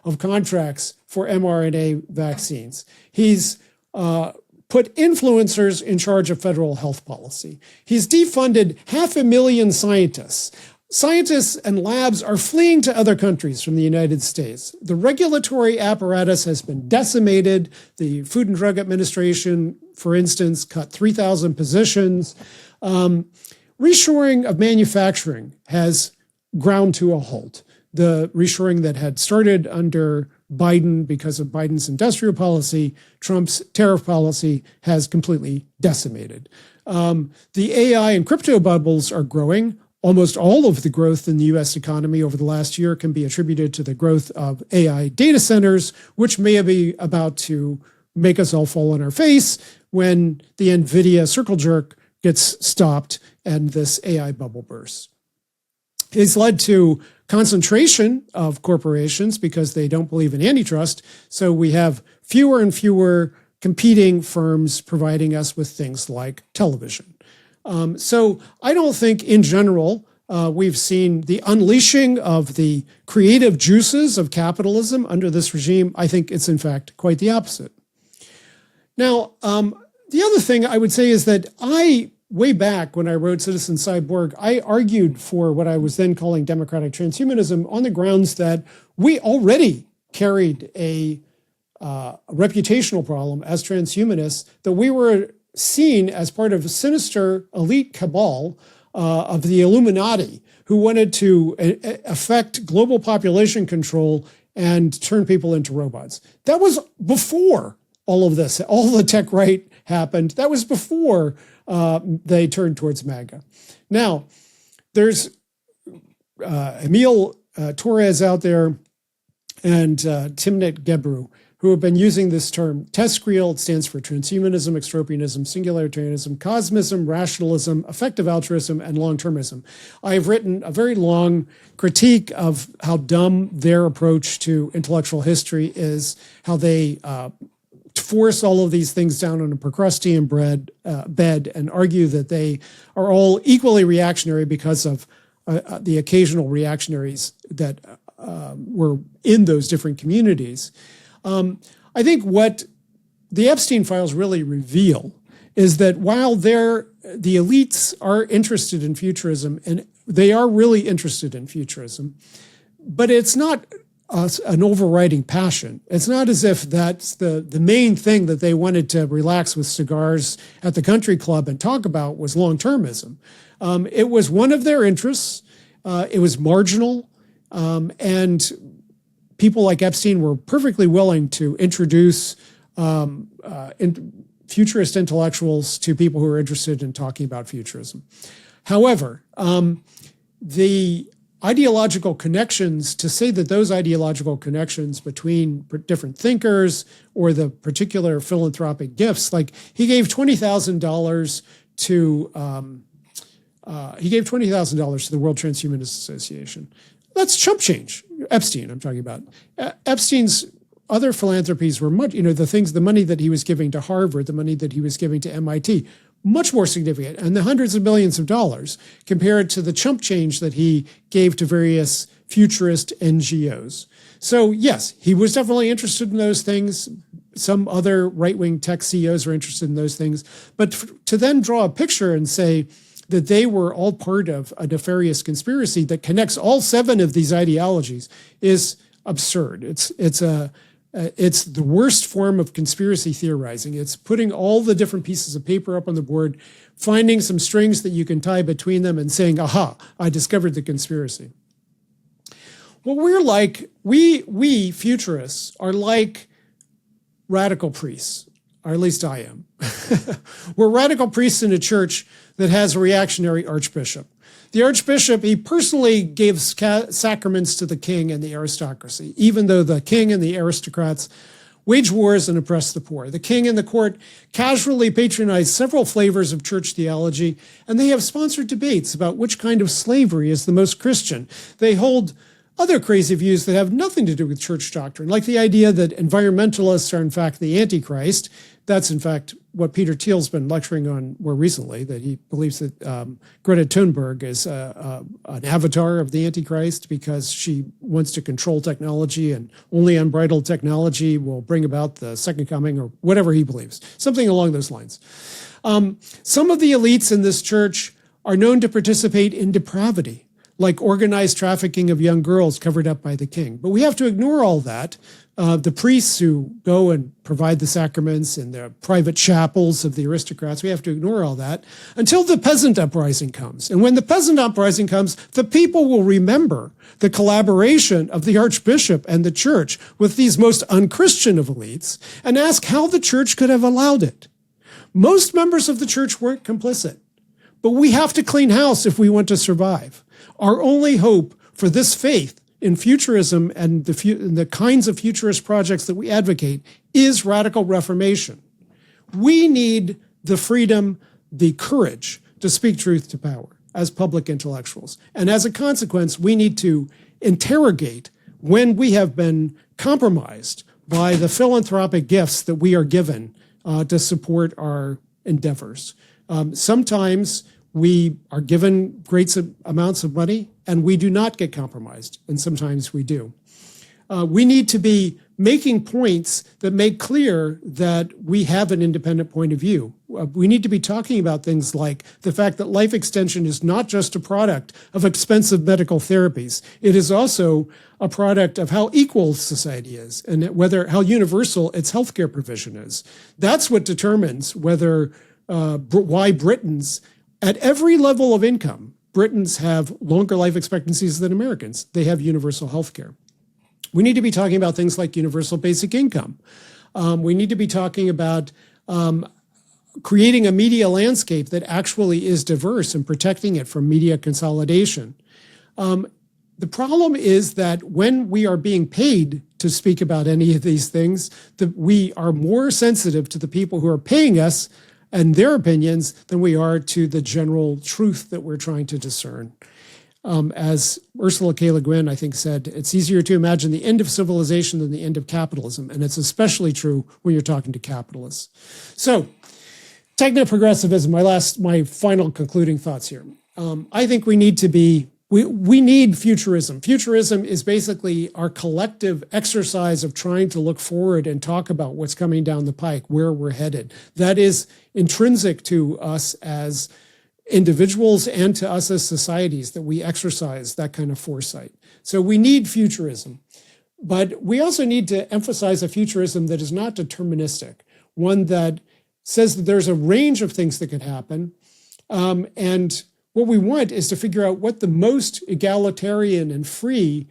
of contracts for mRNA vaccines. He's put influencers in charge of federal health policy. He's defunded 500,000 scientists. Scientists and labs are fleeing to other countries from the United States. The regulatory apparatus has been decimated. The Food and Drug Administration, for instance, cut 3,000 positions. Reshoring of manufacturing has ground to a halt. The reshoring that had started under Biden because of Biden's industrial policy, Trump's tariff policy has completely decimated. The AI and crypto bubbles are growing. Almost all of the growth in the US economy over the last year can be attributed to the growth of AI data centers, which may be about to make us all fall on our face when the NVIDIA circle jerk gets stopped and this AI bubble bursts. It's led to concentration of corporations because they don't believe in antitrust. So we have fewer and fewer competing firms providing us with things like television. So I don't think in general we've seen the unleashing of the creative juices of capitalism under this regime. I think it's in fact quite the opposite. Now, the other thing I would say is that way back when I wrote Citizen Cyborg, I argued for what I was then calling democratic transhumanism on the grounds that we already carried a reputational problem as transhumanists, that we were seen as part of a sinister elite cabal of the Illuminati who wanted to affect global population control and turn people into robots. That was before all of this, all the tech right happened. That was before they turned towards MAGA. Now, there's Emil Torres out there and Timnit Gebru, who have been using this term. TESCREAL stands for transhumanism, extropianism, singularitarianism, cosmism, rationalism, effective altruism, and long-termism. I've written a very long critique of how dumb their approach to intellectual history is, how they force all of these things down on a Procrustean bed and argue that they are all equally reactionary because of the occasional reactionaries that were in those different communities. I think what the Epstein files really reveal is that while the elites are interested in futurism, and they are really interested in futurism, but it's not an overriding passion. It's not as if that's the main thing that they wanted to relax with cigars at the country club and talk about was long-termism. It was one of their interests. It was marginal, and people like Epstein were perfectly willing to introduce futurist intellectuals to people who are interested in talking about futurism. However, the ideological connections, to say that those ideological connections between different thinkers or the particular philanthropic gifts, like he gave $20,000 to the World Transhumanist Association. That's chump change. Epstein, I'm talking about. Epstein's other philanthropies were much, the money that he was giving to Harvard, the money that he was giving to MIT, much more significant, and the hundreds of millions of dollars compared to the chump change that he gave to various futurist NGOs. So yes, he was definitely interested in those things. Some other right-wing tech CEOs are interested in those things. But to then draw a picture and say that they were all part of a nefarious conspiracy that connects all 7 of these ideologies is absurd. It's the worst form of conspiracy theorizing. It's putting all the different pieces of paper up on the board, finding some strings that you can tie between them and saying, aha, I discovered the conspiracy. Well, we're like, we futurists are like radical priests, or at least I am. We're radical priests in a church that has a reactionary archbishop. The archbishop, he personally gives sacraments to the king and the aristocracy, even though the king and the aristocrats wage wars and oppress the poor. The king and the court casually patronize several flavors of church theology, and they have sponsored debates about which kind of slavery is the most Christian. They hold other crazy views that have nothing to do with church doctrine, like the idea that environmentalists are in fact the Antichrist. That's in fact what Peter Thiel's been lecturing on more recently, that he believes that Greta Thunberg is an avatar of the Antichrist because she wants to control technology and only unbridled technology will bring about the second coming, or whatever he believes, something along those lines. Some of the elites in this church are known to participate in depravity, like organized trafficking of young girls covered up by the king. But we have to ignore all that. The priests who go and provide the sacraments in the private chapels of the aristocrats, we have to ignore all that until the peasant uprising comes. And when the peasant uprising comes, the people will remember the collaboration of the archbishop and the church with these most unchristian of elites and ask how the church could have allowed it. Most members of the church weren't complicit, but we have to clean house if we want to survive. Our only hope for this faith in futurism and the kinds of futurist projects that we advocate is radical reformation. We need the freedom, the courage to speak truth to power as public intellectuals. And as a consequence, we need to interrogate when we have been compromised by the philanthropic gifts that we are given to support our endeavors. Sometimes we are given great amounts of money and we do not get compromised, and sometimes we do. We need to be making points that make clear that we have an independent point of view. We need to be talking about things like the fact that life extension is not just a product of expensive medical therapies. It is also a product of how equal society is and how universal its healthcare provision is. That's what determines why Britons, at every level of income, Britons have longer life expectancies than Americans. They have universal healthcare. We need to be talking about things like universal basic income. We need to be talking about creating a media landscape that actually is diverse and protecting it from media consolidation. The problem is that when we are being paid to speak about any of these things, that we are more sensitive to the people who are paying us and their opinions than we are to the general truth that we're trying to discern. As Ursula K. Le Guin, I think, said, it's easier to imagine the end of civilization than the end of capitalism. And it's especially true when you're talking to capitalists. So, technoprogressivism, my final concluding thoughts here. I think we need futurism. Futurism is basically our collective exercise of trying to look forward and talk about what's coming down the pike, where we're headed. That is intrinsic to us as individuals and to us as societies, that we exercise that kind of foresight. So we need futurism, but we also need to emphasize a futurism that is not deterministic, one that says that there's a range of things that could happen. And what we want is to figure out what the most egalitarian and free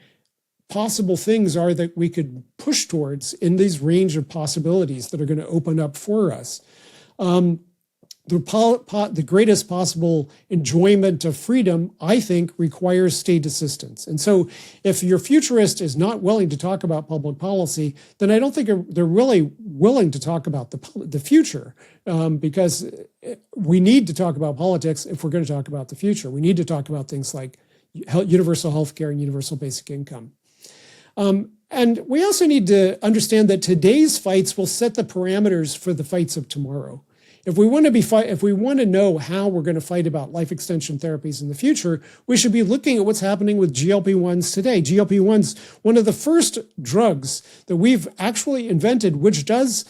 possible things are that we could push towards in these range of possibilities that are going to open up for us. The greatest possible enjoyment of freedom, I think, requires state assistance. And so if your futurist is not willing to talk about public policy, then I don't think they're really willing to talk about the future, because we need to talk about politics if we're going to talk about the future. We need to talk about things like universal health care and universal basic income. And we also need to understand that today's fights will set the parameters for the fights of tomorrow. If we want to know how we're going to fight about life extension therapies in the future, we should be looking at what's happening with GLP-1s today. GLP-1s, one of the first drugs that we've actually invented, which does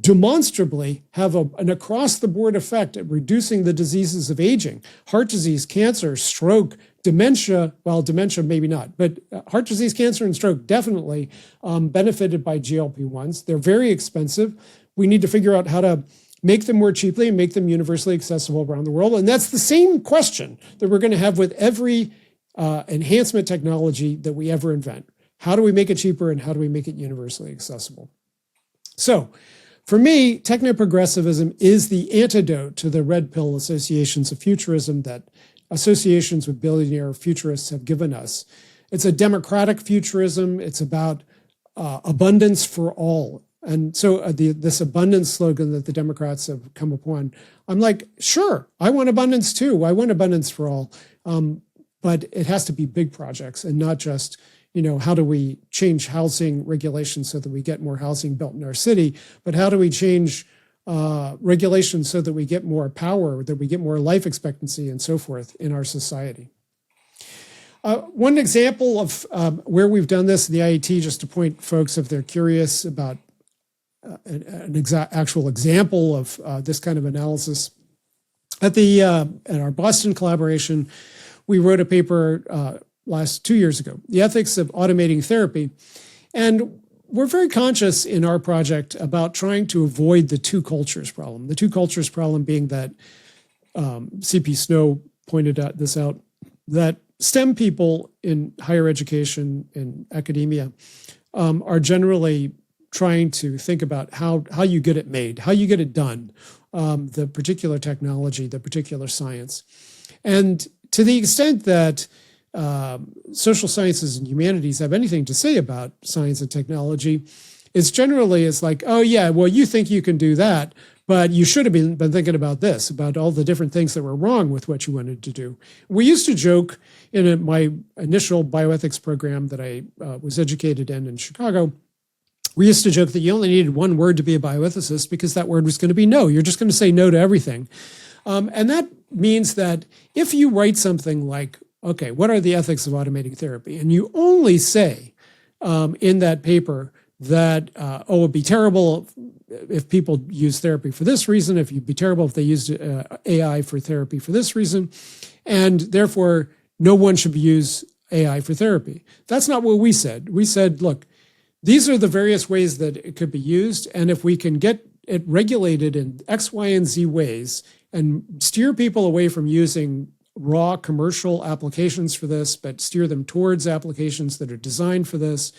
demonstrably have an across-the-board effect at reducing the diseases of aging: heart disease, cancer, stroke, dementia. Well, dementia maybe not, but heart disease, cancer, and stroke definitely benefited by GLP-1s. They're very expensive. We need to figure out how to make them more cheaply and make them universally accessible around the world. And that's the same question that we're going to have with every enhancement technology that we ever invent. How do we make it cheaper and how do we make it universally accessible? So for me, technoprogressivism is the antidote to the red pill associations of futurism that associations with billionaire futurists have given us. It's a democratic futurism. It's about abundance for all. And so this abundance slogan that the Democrats have come upon, I'm like, sure, I want abundance too. I want abundance for all. But it has to be big projects and not just, how do we change housing regulations so that we get more housing built in our city, but how do we change regulations so that we get more power, that we get more life expectancy and so forth in our society. One example of where we've done this in the IET, just to point folks, if they're curious about an actual example of this kind of analysis. At our Boston collaboration, we wrote a paper 2 years ago, The Ethics of Automating Therapy. And we're very conscious in our project about trying to avoid the two cultures problem. The two cultures problem being that C.P. Snow pointed this out, that STEM people in higher education and academia are generally trying to think about how you get it made, how you get it done, the particular technology, the particular science. And to the extent that social sciences and humanities have anything to say about science and technology, it's like, oh yeah, well, you think you can do that, but you should have been thinking about this, about all the different things that were wrong with what you wanted to do. We used to joke in my initial bioethics program that I was educated in Chicago, We used to joke that you only needed one word to be a bioethicist because that word was going to be no. You're just going to say no to everything. And that means that if you write something like, okay, what are the ethics of automating therapy? And you only say in that paper that, oh, it'd be terrible if people use therapy for this reason, if it'd be terrible if they used AI for therapy for this reason, and therefore no one should use AI for therapy. That's not what we said. We said, look, these are the various ways that it could be used, and if we can get it regulated in X, Y, and Z ways and steer people away from using raw commercial applications for this, but steer them towards applications that are designed for this,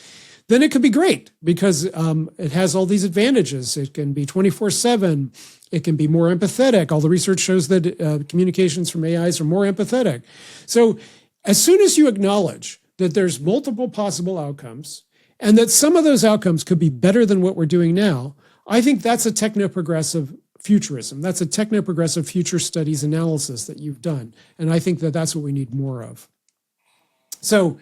then it could be great because it has all these advantages. It can be 24/7. It can be more empathetic. All the research shows that communications from AIs are more empathetic. So as soon as you acknowledge that there's multiple possible outcomes and that some of those outcomes could be better than what we're doing now, I think that's a technoprogressive futurism. That's a technoprogressive future studies analysis that you've done. And I think that that's what we need more of. So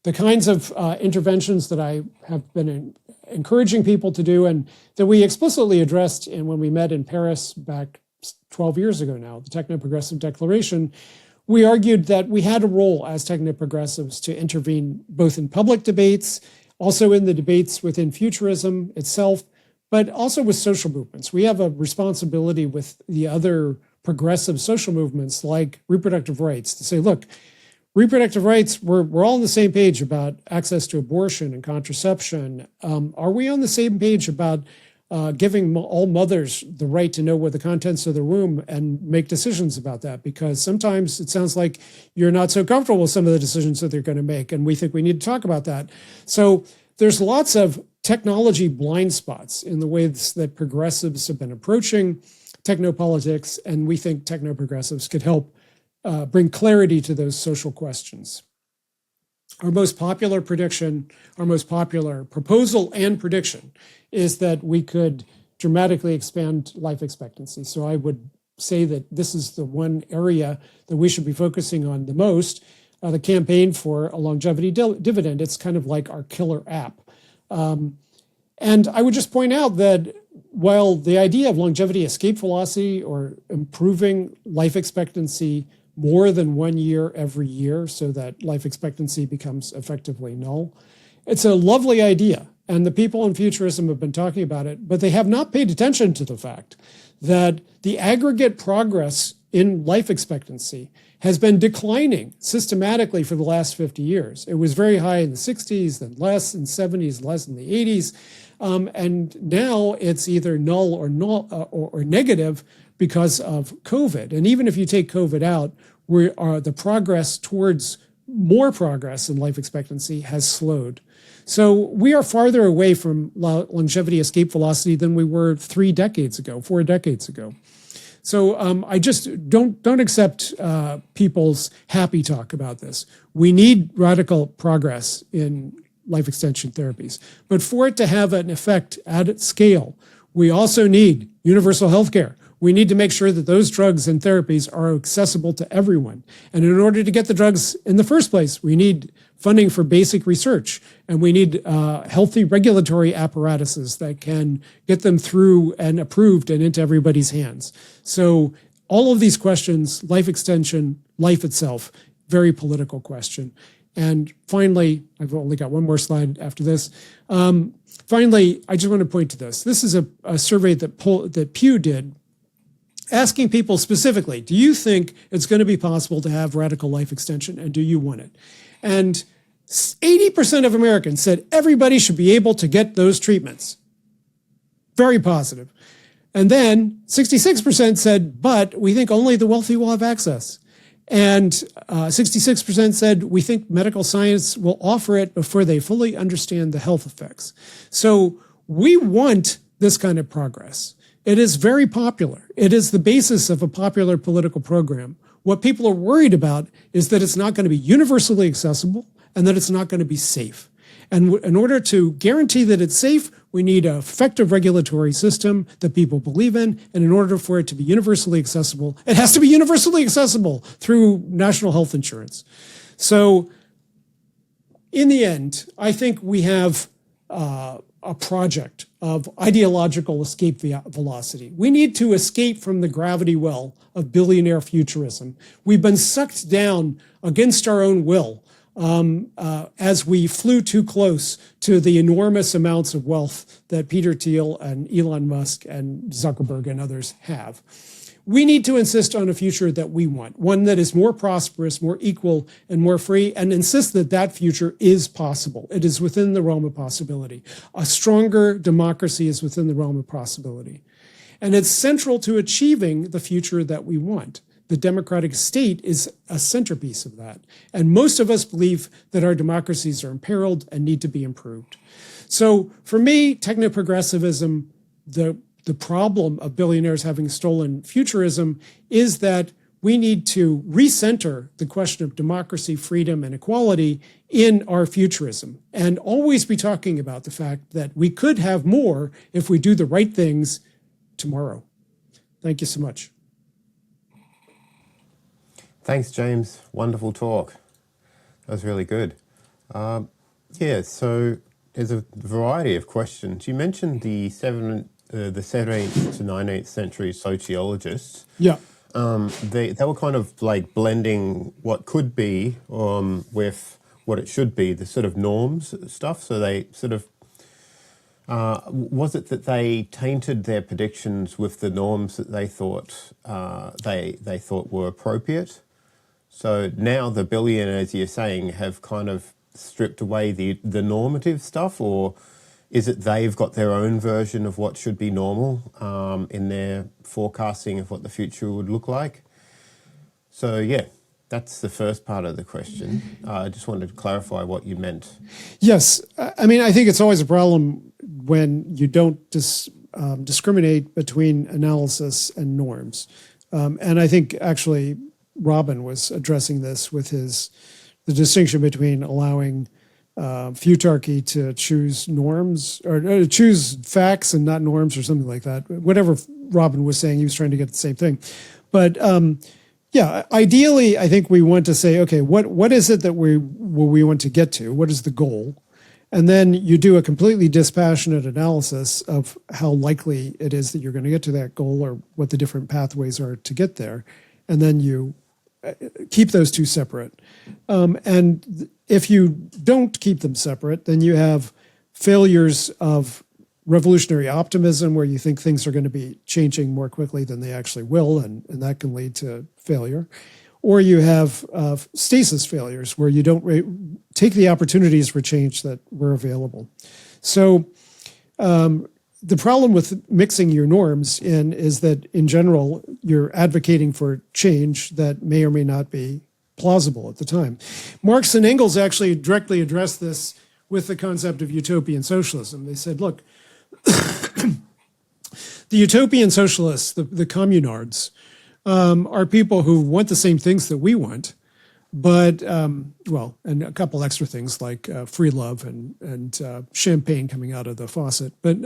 the kinds of interventions that I have been encouraging people to do and that we explicitly addressed when we met in Paris back 12 years ago now, the Technoprogressive Declaration, we argued that we had a role as technoprogressives to intervene both in public debates, also in the debates within futurism itself, but also with social movements. We have a responsibility with the other progressive social movements like reproductive rights to say, look, reproductive rights, we're all on the same page about access to abortion and contraception. Are we on the same page about giving all mothers the right to know what the contents of their womb and make decisions about that? Because sometimes it sounds like you're not so comfortable with some of the decisions that they're going to make, and we think we need to talk about that. So there's lots of technology blind spots in the ways that progressives have been approaching technopolitics, and we think technoprogressives could help bring clarity to those social questions. Our most popular prediction, our most popular proposal and prediction is that we could dramatically expand life expectancy. So I would say that this is the one area that we should be focusing on the most, the campaign for a longevity dividend. It's kind of like our killer app. And I would just point out that while the idea of longevity escape velocity or improving life expectancy more than 1 year every year so that life expectancy becomes effectively null, it's a lovely idea. And the people in futurism have been talking about it, but they have not paid attention to the fact that the aggregate progress in life expectancy has been declining systematically for the last 50 years. It was very high in the 60s, then less in the 70s, less in the 80s. And now it's either null or negative because of COVID. And even if you take COVID out, the progress towards more progress in life expectancy has slowed. So we are farther away from longevity escape velocity than we were 4 decades ago. So I just don't accept people's happy talk about this. We need radical progress in life extension therapies. But for it to have an effect at scale, we also need universal health care. We need to make sure that those drugs and therapies are accessible to everyone. And in order to get the drugs in the first place, we need funding for basic research, and we need healthy regulatory apparatuses that can get them through and approved and into everybody's hands. So all of these questions, life extension, life itself, very political question. And finally, I've only got one more slide after this. Finally, I just want to point to this. This is a survey that Pew did, asking people specifically, do you think it's going to be possible to have radical life extension, and do you want it? And 80% of Americans said everybody should be able to get those treatments. Very positive. And then 66% said, but we think only the wealthy will have access. And 66% said, we think medical science will offer it before they fully understand the health effects. So we want this kind of progress. It is very popular. It is the basis of a popular political program. What people are worried about is that it's not going to be universally accessible and that it's not going to be safe. And in order to guarantee that it's safe, we need an effective regulatory system that people believe in. And in order for it to be universally accessible, it has to be universally accessible through national health insurance. So in the end, I think we have a a project of ideological escape velocity. We need to escape from the gravity well of billionaire futurism. We've been sucked down against our own will as we flew too close to the enormous amounts of wealth that Peter Thiel and Elon Musk and Zuckerberg and others have. We need to insist on a future that we want, one that is more prosperous, more equal, and more free, and insist that that future is possible. It is within the realm of possibility. A stronger democracy is within the realm of possibility. And it's central to achieving the future that we want. The democratic state is a centerpiece of that. And most of us believe that our democracies are imperiled and need to be improved. So for me, technoprogressivism, the problem of billionaires having stolen futurism is that we need to recenter the question of democracy, freedom, and equality in our futurism, and always be talking about the fact that we could have more if we do the right things tomorrow. Thank you so much. Thanks, James. Wonderful talk. That was really good. Yeah, so there's a variety of questions. You mentioned the 17th to 19th century sociologists. Yeah. They were kind of like blending what could be with what it should be, the sort of norms stuff. So they sort of, was it that they tainted their predictions with the norms that they thought they thought were appropriate? So now the billionaires, you're saying, have kind of stripped away the normative stuff, or is it they've got their own version of what should be normal in their forecasting of what the future would look like? So yeah, that's the first part of the question. I just wanted to clarify what you meant. Yes, I mean, I think it's always a problem when you don't discriminate between analysis and norms. And I think actually Robin was addressing this with the distinction between allowing futarchy to choose norms or choose facts and not norms or something like that. Whatever Robin was saying, he was trying to get the same thing. But yeah, ideally, I think we want to say, okay, what is it that we want to get to? What is the goal? And then you do a completely dispassionate analysis of how likely it is that you're going to get to that goal or what the different pathways are to get there. And then you keep those two separate. And if you don't keep them separate, then you have failures of revolutionary optimism where you think things are going to be changing more quickly than they actually will, and that can lead to failure. Or you have stasis failures where you don't take the opportunities for change that were available. So the problem with mixing your norms in is that, in general, you're advocating for change that may or may not be plausible at the time. Marx and Engels actually directly addressed this with the concept of utopian socialism. They said, look, the utopian socialists, the communards, are people who want the same things that we want, but, well, and a couple extra things like free love and champagne coming out of the faucet. But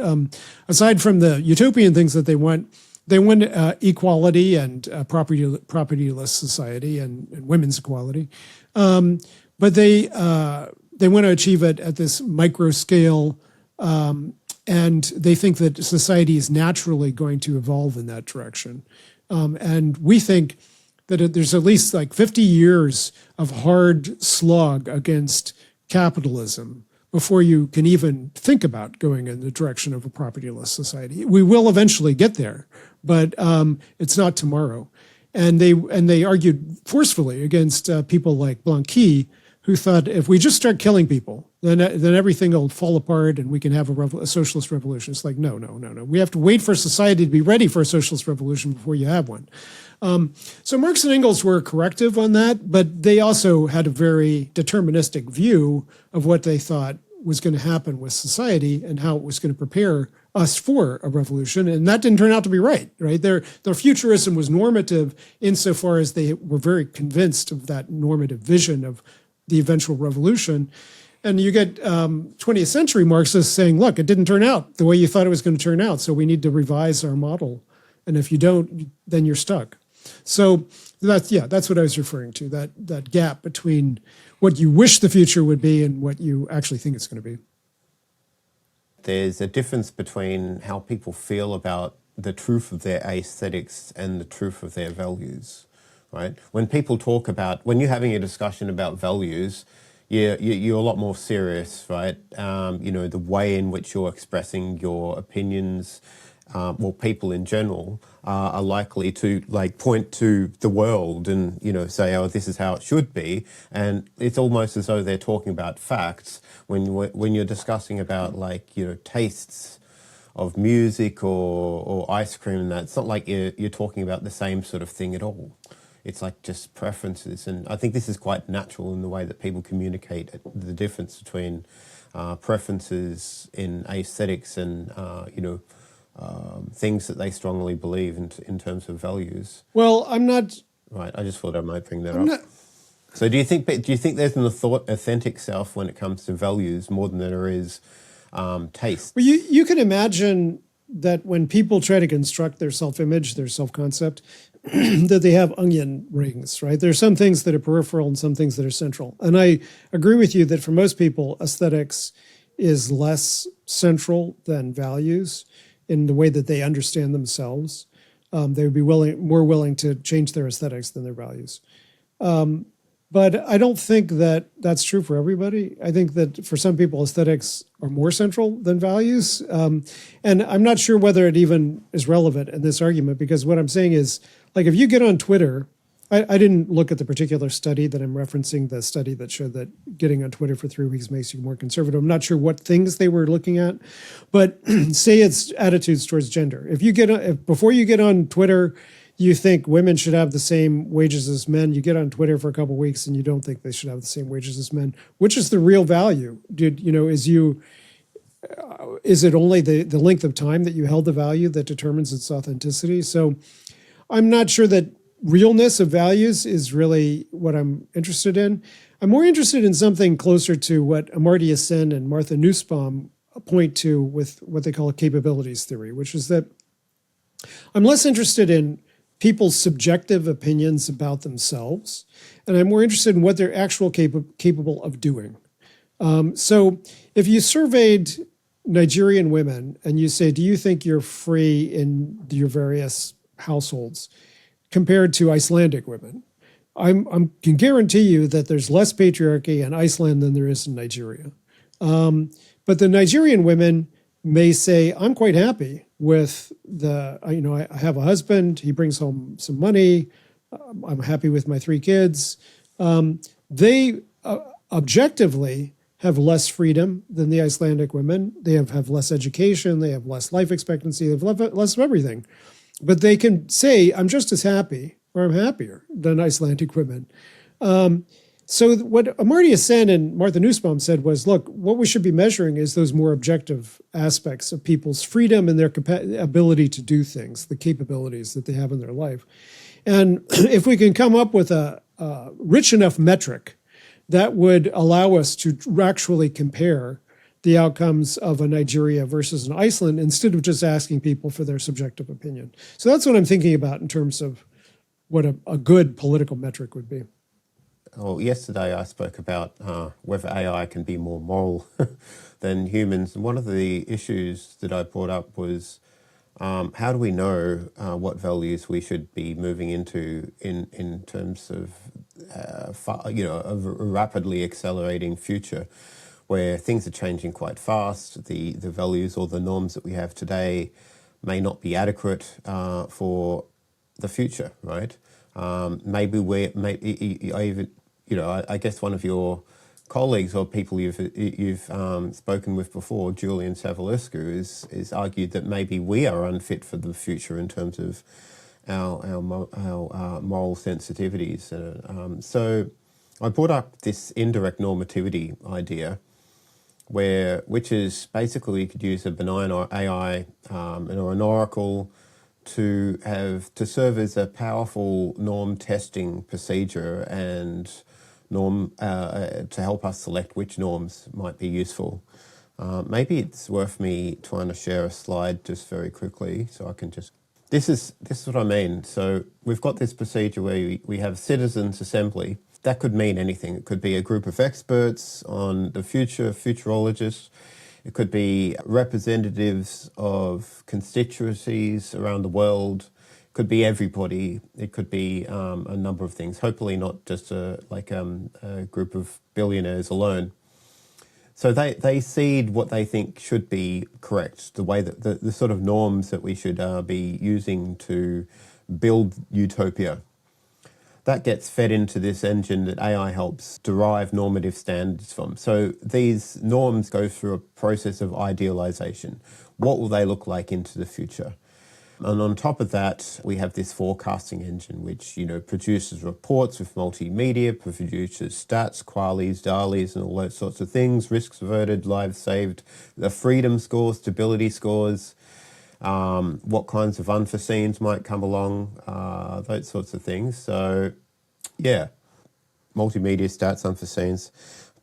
aside from the utopian things that they want equality and propertyless society and women's equality. But they want to achieve it at this micro scale, and they think that society is naturally going to evolve in that direction. And we think that there's at least like 50 years of hard slog against capitalism before you can even think about going in the direction of a propertyless society. We will eventually get there, but it's not tomorrow. And they argued forcefully against people like Blanqui, who thought if we just start killing people, then everything will fall apart and we can have a socialist revolution. It's like, no. We have to wait for society to be ready for a socialist revolution before you have one. So Marx and Engels were corrective on that, but they also had a very deterministic view of what they thought was going to happen with society and how it was going to prepare us for a revolution. And that didn't turn out to be right? Their futurism was normative insofar as they were very convinced of that normative vision of the eventual revolution. And you get 20th century Marxists saying, look, it didn't turn out the way you thought it was going to turn out, so we need to revise our model. And if you don't, then you're stuck. So that's what I was referring to, that gap between what you wish the future would be and what you actually think it's going to be. There's a difference between how people feel about the truth of their aesthetics and the truth of their values, right? When people talk about, when you're having a discussion about values, you're a lot more serious, right? You know, the way in which you're expressing your opinions, well, people in general are likely to like point to the world and, you know, say, oh, this is how it should be. And it's almost as though they're talking about facts when you're discussing about like, you know, tastes of music or ice cream and that. It's not like you're talking about the same sort of thing at all. It's like just preferences. And I think this is quite natural in the way that people communicate the difference between preferences in aesthetics and, you know, things that they strongly believe in terms of values. Well, I'm not... Right, I just thought I might bring that up. So do you think there's an authentic self when it comes to values more than there is taste? Well, you can imagine that when people try to construct their self-image, their self-concept, that they have onion rings, right? There are some things that are peripheral and some things that are central. And I agree with you that for most people, aesthetics is less central than values in the way that they understand themselves. They would be more willing to change their aesthetics than their values. But I don't think that that's true for everybody. I think that for some people, aesthetics are more central than values. And I'm not sure whether it even is relevant in this argument, because what I'm saying is, like, if you get on Twitter, I didn't look at the particular study that I'm referencing, the study that showed that getting on Twitter for 3 weeks makes you more conservative. I'm not sure what things they were looking at, but say it's attitudes towards gender. If before you get on Twitter, you think women should have the same wages as men, you get on Twitter for a couple of weeks and you don't think they should have the same wages as men, which is the real value? Is it only the length of time that you held the value that determines its authenticity? So I'm not sure that realness of values is really what I'm interested in. I'm more interested in something closer to what Amartya Sen and Martha Nussbaum point to with what they call a capabilities theory, which is that I'm less interested in people's subjective opinions about themselves, and I'm more interested in what they're actually capable of doing. So if you surveyed Nigerian women and you say, do you think you're free in your various households compared to Icelandic women, I can guarantee you that there's less patriarchy in Iceland than there is in Nigeria. But the Nigerian women may say, I'm quite happy with I have a husband, he brings home some money, I'm happy with my 3 kids. They objectively have less freedom than the Icelandic women. They have less education, they have less life expectancy, they have less of everything. But they can say, I'm just as happy, or I'm happier than Icelandic women. So what Amartya Sen and Martha Nussbaum said was, look, what we should be measuring is those more objective aspects of people's freedom and their ability to do things, the capabilities that they have in their life. And if we can come up with a rich enough metric that would allow us to actually compare the outcomes of a Nigeria versus an Iceland instead of just asking people for their subjective opinion. So that's what I'm thinking about in terms of what a good political metric would be. Well, yesterday I spoke about whether AI can be more moral than humans. And one of the issues that I brought up was how do we know what values we should be moving into in terms of a rapidly accelerating future where things are changing quite fast. The values or the norms that we have today may not be adequate for the future, right? I guess one of your colleagues or people you've spoken with before, Julian Savulescu, is argued that maybe we are unfit for the future in terms of our moral sensitivities. So I brought up this indirect normativity idea, which is basically you could use a benign AI or an oracle to serve as a powerful norm testing procedure and norm to help us select which norms might be useful. Maybe it's worth me trying to share a slide just very quickly so I can just... This is what I mean. So we've got this procedure where we have citizens' assembly. That could mean anything. It could be a group of experts on the future, futurologists. It could be representatives of constituencies around the world. It could be everybody. It could be a number of things. Hopefully not just a group of billionaires alone. So they seed what they think should be correct, the way that the sort of norms that we should be using to build utopia. That gets fed into this engine that AI helps derive normative standards from. So these norms go through a process of idealization. What will they look like into the future? And on top of that, we have this forecasting engine, which, you know, produces reports with multimedia, produces stats, qualies, DALIs, and all those sorts of things, risks averted, lives saved, the freedom scores, stability scores, what kinds of unforeseens might come along, those sorts of things. So, yeah, multimedia, stats, unforeseens,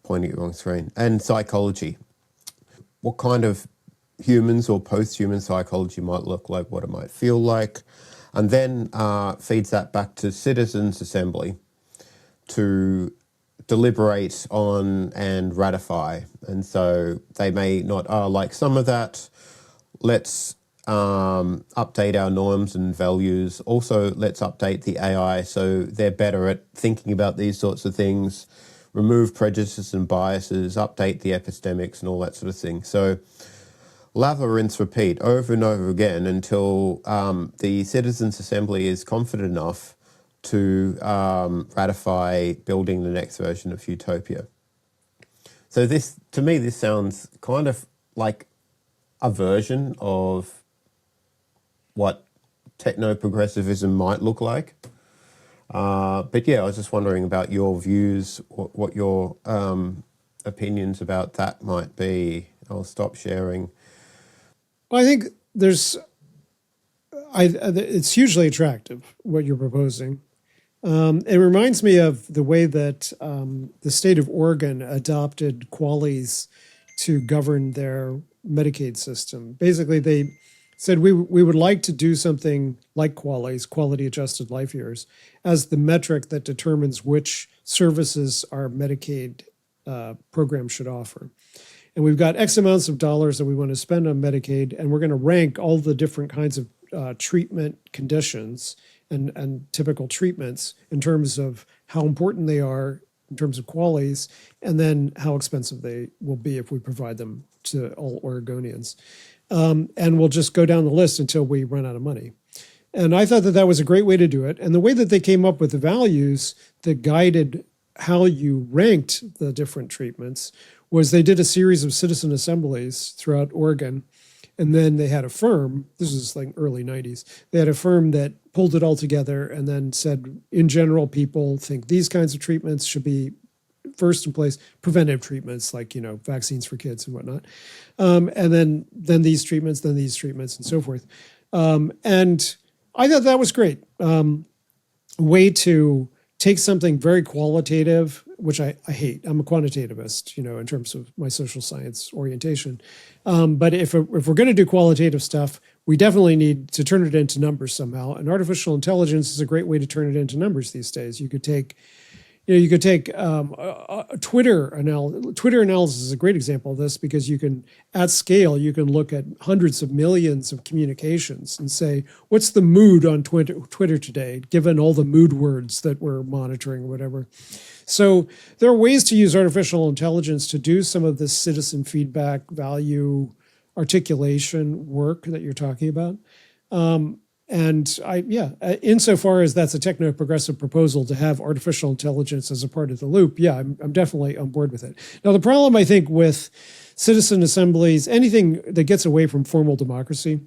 pointing at the wrong screen, and psychology. What kind of humans or post-human psychology might look like, what it might feel like, and then feeds that back to citizens' assembly to deliberate on and ratify. And so they may not like some of that. Let's update our norms and values. Also, let's update the AI so they're better at thinking about these sorts of things, remove prejudices and biases, update the epistemics and all that sort of thing. So lather, rinse, repeat over and over again until the Citizens' Assembly is confident enough to ratify building the next version of utopia. So this, to me, this sounds kind of like a version of what techno-progressivism might look like. But yeah, I was just wondering about your views, what your opinions about that might be. I'll stop sharing. Well, I think it's hugely attractive, what you're proposing. It reminds me of the way that the state of Oregon adopted QALYs to govern their Medicaid system. Basically, they said we would like to do something like QALYs, quality adjusted life years, as the metric that determines which services our Medicaid program should offer. And we've got X amounts of dollars that we want to spend on Medicaid, and we're going to rank all the different kinds of treatment conditions and typical treatments in terms of how important they are in terms of QALYs, and then how expensive they will be if we provide them to all Oregonians. And we'll just go down the list until we run out of money. And I thought that that was a great way to do it. And the way that they came up with the values that guided how you ranked the different treatments was they did a series of citizen assemblies throughout Oregon. And then they had a firm, this is like early 90s, they had a firm that pulled it all together and then said, in general, people think these kinds of treatments should be first in place, preventive treatments like, you know, vaccines for kids and whatnot. And then these treatments, and so forth. And I thought that was great. Way to take something very qualitative, which I hate. I'm a quantitativist, you know, in terms of my social science orientation. But if we're going to do qualitative stuff, we definitely need to turn it into numbers somehow. And artificial intelligence is a great way to turn it into numbers these days. You could take Twitter analysis is a great example of this, because you can, at scale, you can look at hundreds of millions of communications and say, what's the mood on Twitter today, given all the mood words that we're monitoring or whatever. So there are ways to use artificial intelligence to do some of this citizen feedback, value articulation work that you're talking about. And insofar as that's a techno-progressive proposal to have artificial intelligence as a part of the loop, yeah, I'm definitely on board with it. Now, the problem, I think, with citizen assemblies, anything that gets away from formal democracy,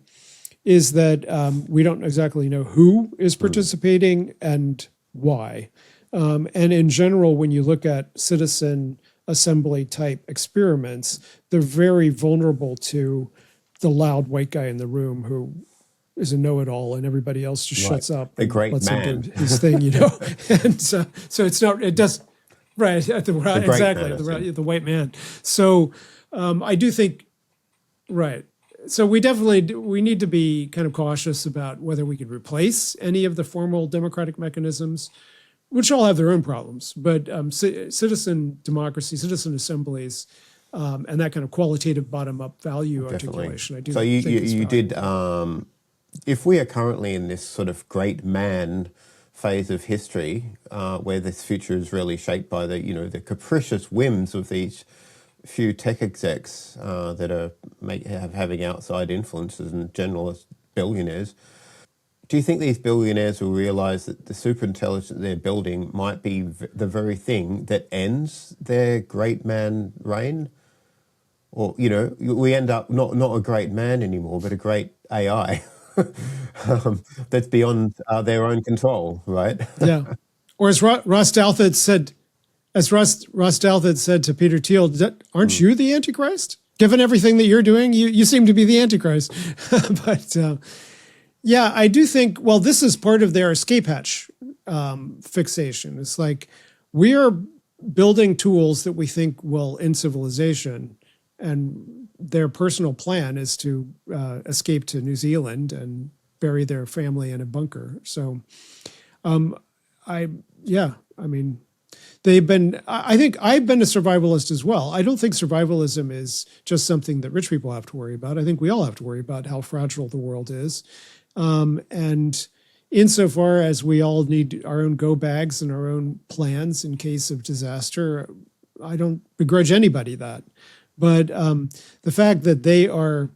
is that we don't exactly know who is participating and why. And in general, when you look at citizen assembly type experiments, they're very vulnerable to the loud white guy in the room who is a know-it-all, and everybody else just shuts up. The great man. Him do his thing, you know. And so it's not. It does. Right. Exactly. The white man. So I do think. Right. So we need to be kind of cautious about whether we could replace any of the formal democratic mechanisms, which all have their own problems. But citizen democracy, citizen assemblies, And that kind of qualitative bottom-up value Definitely. articulation. I do So think you did, if we are currently in this sort of great man phase of history, where this future is really shaped by the capricious whims of these few tech execs that are having outside influences and generalist billionaires, do you think these billionaires will realize that the superintelligence they're building might be the very thing that ends their great man reign? Or, we end up not a great man anymore, but a great AI that's beyond their own control, right? Yeah. Or as Ross Douthat said, to Peter Thiel, aren't you the Antichrist? Given everything that you're doing, you seem to be the Antichrist. But yeah, I do think, well, this is part of their escape hatch fixation. It's like we are building tools that we think will end civilization, and their personal plan is to escape to New Zealand and bury their family in a bunker. So I mean, I think I've been a survivalist as well. I don't think survivalism is just something that rich people have to worry about. I think we all have to worry about how fragile the world is. And insofar as we all need our own go bags and our own plans in case of disaster, I don't begrudge anybody that. But the fact that they are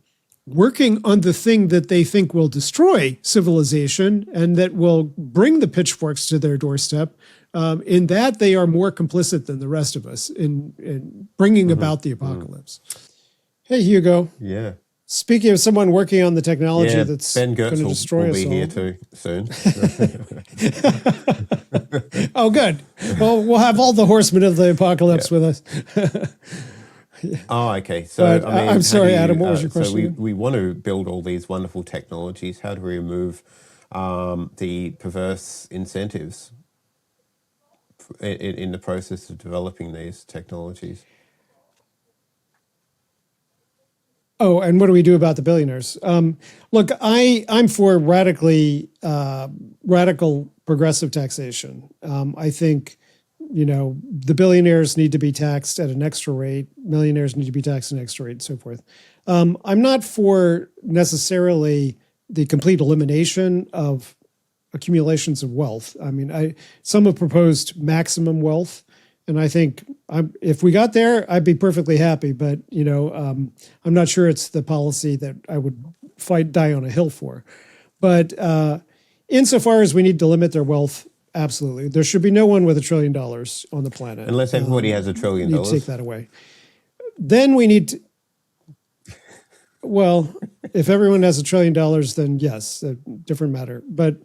working on the thing that they think will destroy civilization and that will bring the pitchforks to their doorstep, in that they are more complicit than the rest of us in bringing about the apocalypse. Hey, Hugo. Yeah. Speaking of someone working on the technology that's going to destroy us all. Ben Goetz will be here too soon. Oh, good. Well, we'll have all the horsemen of the apocalypse with us. Oh, okay. So, but, I'm sorry, Adam, what was your question? So we want to build all these wonderful technologies. How do we remove the perverse incentives in the process of developing these technologies? Oh, and what do we do about the billionaires? Look, I'm for radical progressive taxation. I think, the billionaires need to be taxed at an extra rate. Millionaires need to be taxed at an extra rate, and so forth. I'm not for necessarily the complete elimination of accumulations of wealth. I mean, some have proposed maximum wealth. And I think if we got there, I'd be perfectly happy. But, I'm not sure it's the policy that I would die on a hill for. But insofar as we need to limit their wealth, absolutely. There should be no one with $1 trillion on the planet. Unless everybody has $1 trillion. You take that away. Then we need to, well, if everyone has $1 trillion, then yes, a different matter. But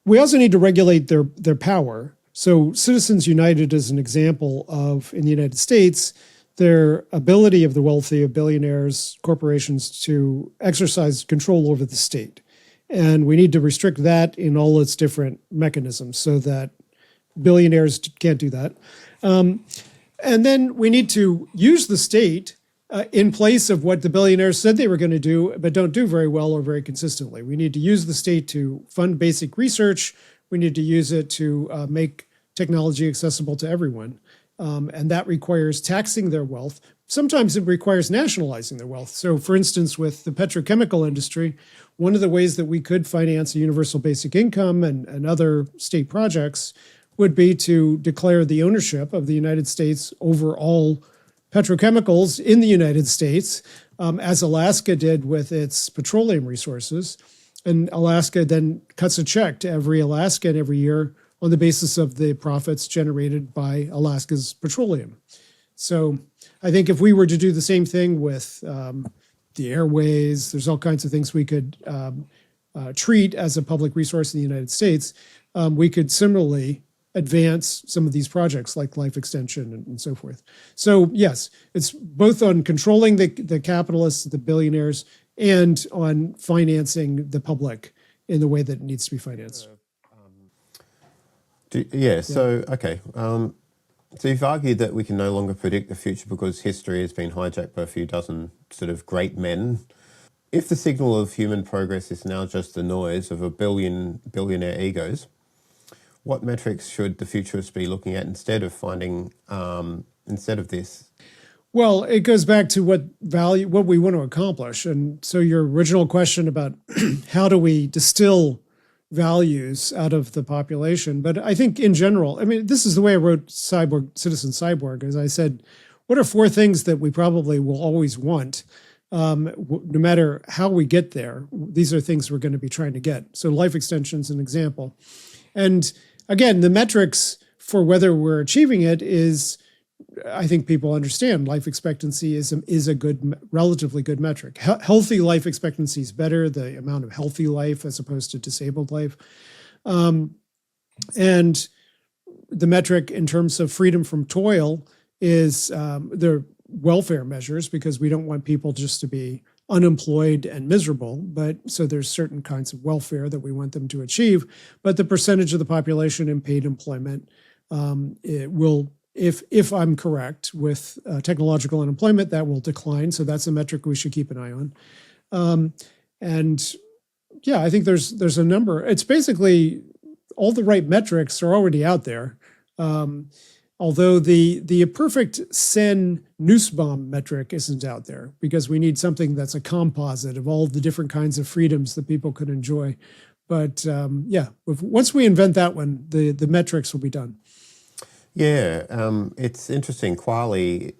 we also need to regulate their power. So Citizens United is an example of, in the United States, their ability of the wealthy, of billionaires, corporations to exercise control over the state. And we need to restrict that in all its different mechanisms so that billionaires can't do that. And then we need to use the state in place of what the billionaires said they were going to do, but don't do very well or very consistently. We need to use the state to fund basic research. We need to use it to make technology accessible to everyone. And that requires taxing their wealth. Sometimes it requires nationalizing their wealth. So for instance, with the petrochemical industry, one of the ways that we could finance a universal basic income and other state projects would be to declare the ownership of the United States over all petrochemicals in the United States, as Alaska did with its petroleum resources. And Alaska then cuts a check to every Alaskan every year on the basis of the profits generated by Alaska's petroleum. So I think if we were to do the same thing with the airways, there's all kinds of things we could treat as a public resource in the United States. We could similarly advance some of these projects like life extension and so forth. So yes, it's both on controlling the capitalists, the billionaires, and on financing the public in the way that it needs to be financed. Okay. So you've argued that we can no longer predict the future because history has been hijacked by a few dozen sort of great men. If the signal of human progress is now just the noise of billionaire egos, what metrics should the futurists be looking at instead of this? Well, it goes back to what we want to accomplish. And so your original question about how do we distill values out of the population. But I think in general, I mean, this is the way I wrote Citizen Cyborg, as I said, what are four things that we probably will always want? No matter how we get there, these are things we're going to be trying to get. So life extension is an example. And again, the metrics for whether we're achieving it is, I think people understand life expectancy is a good, relatively good metric. Healthy life expectancy is better, the amount of healthy life as opposed to disabled life. And the metric in terms of freedom from toil is their welfare measures, because we don't want people just to be unemployed and miserable, but so there's certain kinds of welfare that we want them to achieve. But the percentage of the population in paid employment, it will, if I'm correct, with technological unemployment, that will decline. So that's a metric we should keep an eye on. And yeah, I think there's a number. It's basically all the right metrics are already out there. Although the perfect Sen Nussbaum metric isn't out there, because we need something that's a composite of all the different kinds of freedoms that people could enjoy. But yeah, once we invent that one, the metrics will be done. Yeah, it's interesting. Quality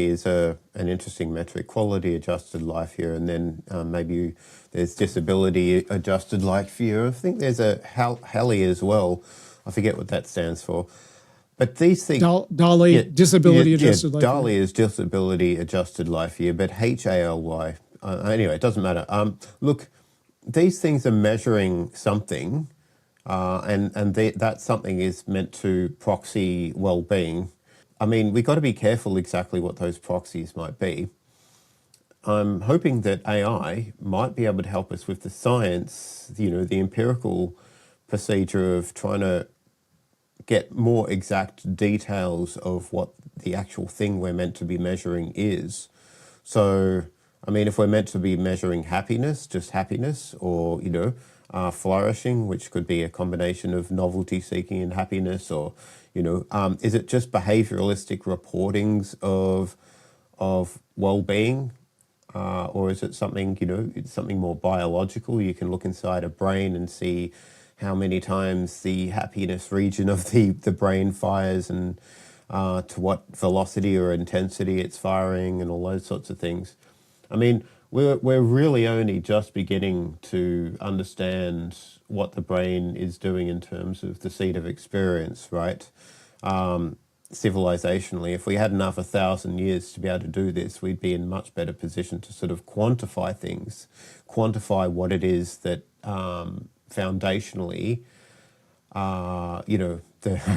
is an interesting metric. Quality adjusted life year, and then maybe there's disability adjusted life year. I think there's a HALI as well. I forget what that stands for. But these things, DALI, disability adjusted life year. DALI is disability adjusted life year, but HALY. Anyway, it doesn't matter. Look, these things are measuring something, and that something is meant to proxy well-being. I mean, we've got to be careful exactly what those proxies might be. I'm hoping that AI might be able to help us with the science, the empirical procedure of trying to get more exact details of what the actual thing we're meant to be measuring is. So, I mean, if we're meant to be measuring happiness, just happiness, or, flourishing, which could be a combination of novelty seeking and happiness, or, is it just behavioralistic reportings of well-being? Or is it something, it's something more biological? You can look inside a brain and see how many times the happiness region of the brain fires, and to what velocity or intensity it's firing, and all those sorts of things. I mean, we're really only just beginning to understand what the brain is doing in terms of the seat of experience, right? Civilizationally, if we had another 1,000 years to be able to do this, we'd be in much better position to sort of quantify things, quantify what it is that foundationally, I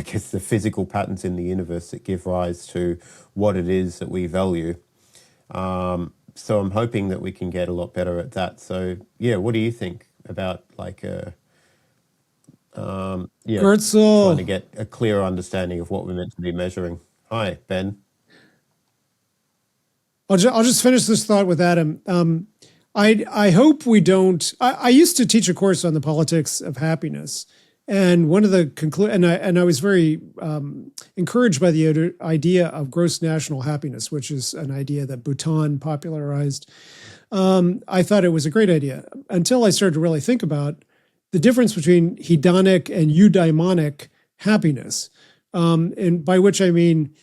guess the physical patterns in the universe that give rise to what it is that we value. So I'm hoping that we can get a lot better at that. So yeah, what do you think about trying to get a clear understanding of what we're meant to be measuring? Hi, Ben. I'll just finish this thought with Adam. I hope we don't. I used to teach a course on the politics of happiness, and one of the and I was very encouraged by the idea of gross national happiness, which is an idea that Bhutan popularized. I thought it was a great idea until I started to really think about the difference between hedonic and eudaimonic happiness, and by which I mean,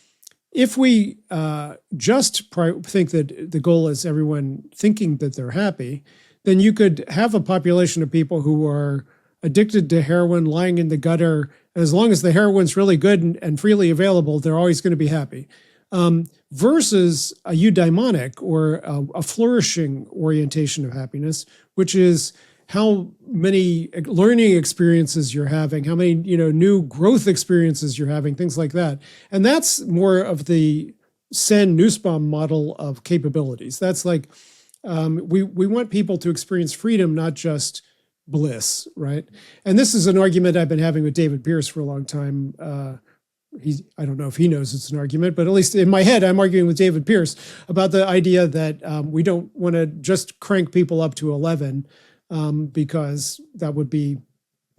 if we just think that the goal is everyone thinking that they're happy, then you could have a population of people who are addicted to heroin, lying in the gutter. And as long as the heroin's really good and freely available, they're always going to be happy. Versus a eudaimonic, or a flourishing orientation of happiness, which is how many learning experiences you're having, how many new growth experiences you're having, things like that. And that's more of the Sen Nussbaum model of capabilities. That's like, we want people to experience freedom, not just bliss, right? And this is an argument I've been having with David Pierce for a long time. I don't know if he knows it's an argument, but at least in my head, I'm arguing with David Pierce about the idea that we don't want to just crank people up to 11, because that would be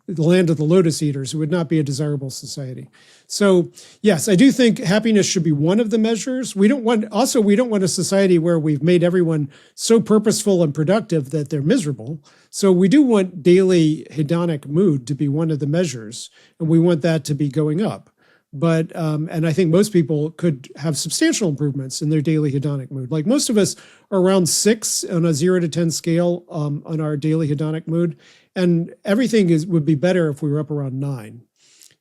the land of the lotus eaters. It would not be a desirable society. So yes, I do think happiness should be one of the measures. We don't want a society where we've made everyone so purposeful and productive that they're miserable. So we do want daily hedonic mood to be one of the measures, and we want that to be going up. But, and I think most people could have substantial improvements in their daily hedonic mood. Like most of us are around 6 on a 0 to 10 scale on our daily hedonic mood. And everything would be better if we were up around 9.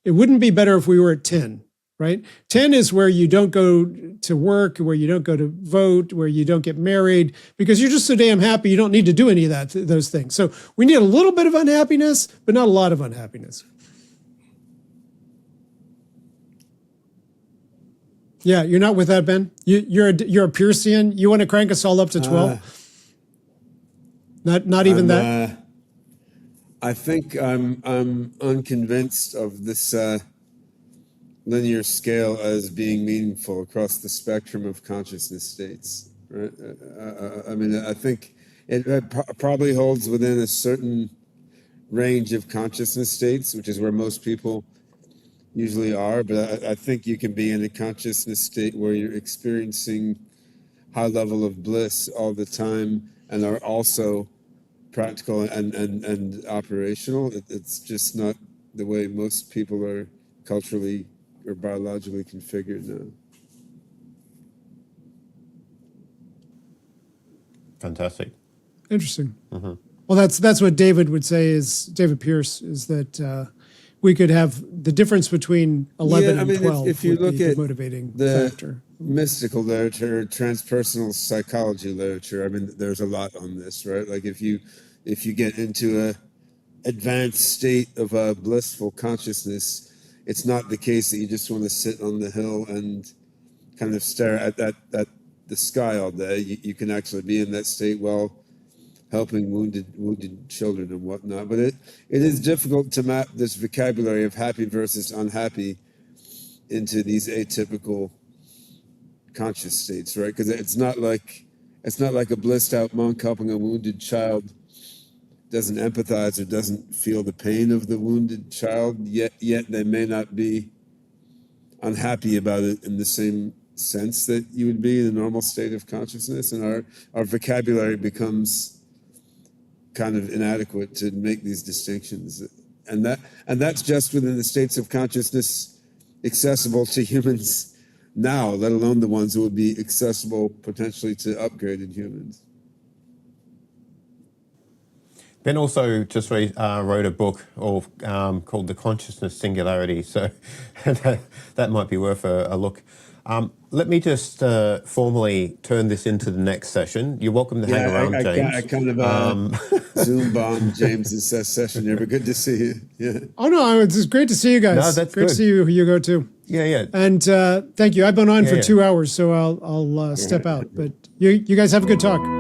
It wouldn't be better if we were at 10, right? 10 is where you don't go to work, where you don't go to vote, where you don't get married, because you're just so damn happy you don't need to do any of those things. So we need a little bit of unhappiness, but not a lot of unhappiness. Yeah, you're not with that, Ben? You're a Peircean? You want to crank us all up to 12? Not even that? I think I'm unconvinced of this linear scale as being meaningful across the spectrum of consciousness states. Right? I mean, I think it probably holds within a certain range of consciousness states, which is where most people usually are. But I think you can be in a consciousness state where you're experiencing high level of bliss all the time and are also practical and operational. It's just not the way most people are culturally or biologically configured now. Fantastic. Interesting. Well, that's what David would say David Peirce is that we could have the difference between 11 and 12 if you look at the motivating the factor. Mystical literature, transpersonal psychology literature, I mean, there's a lot on this, right? Like if you get into a advanced state of a blissful consciousness, it's not the case that you just want to sit on the hill and kind of stare at the sky all day. You can actually be in that state while helping wounded children and whatnot. But it is difficult to map this vocabulary of happy versus unhappy into these atypical conscious states, right? Because it's not like a blissed out monk helping a wounded child doesn't empathize or doesn't feel the pain of the wounded child, yet they may not be unhappy about it in the same sense that you would be in a normal state of consciousness. And our vocabulary becomes kind of inadequate to make these distinctions. And that's just within the states of consciousness accessible to humans now, let alone the ones that would be accessible potentially to upgraded humans. Ben also just wrote a book called The Consciousness Singularity, so that might be worth a look. Let me just formally turn this into the next session. You're welcome to hang around, James. I kind of Zoom bombed James's session here, but good to see you. Yeah. Oh, no, it's great to see you guys. No, that's great good. to see you, Hugo, too. Yeah. And thank you. I've been on for 2 hours, so I'll step out. But you guys have a good talk.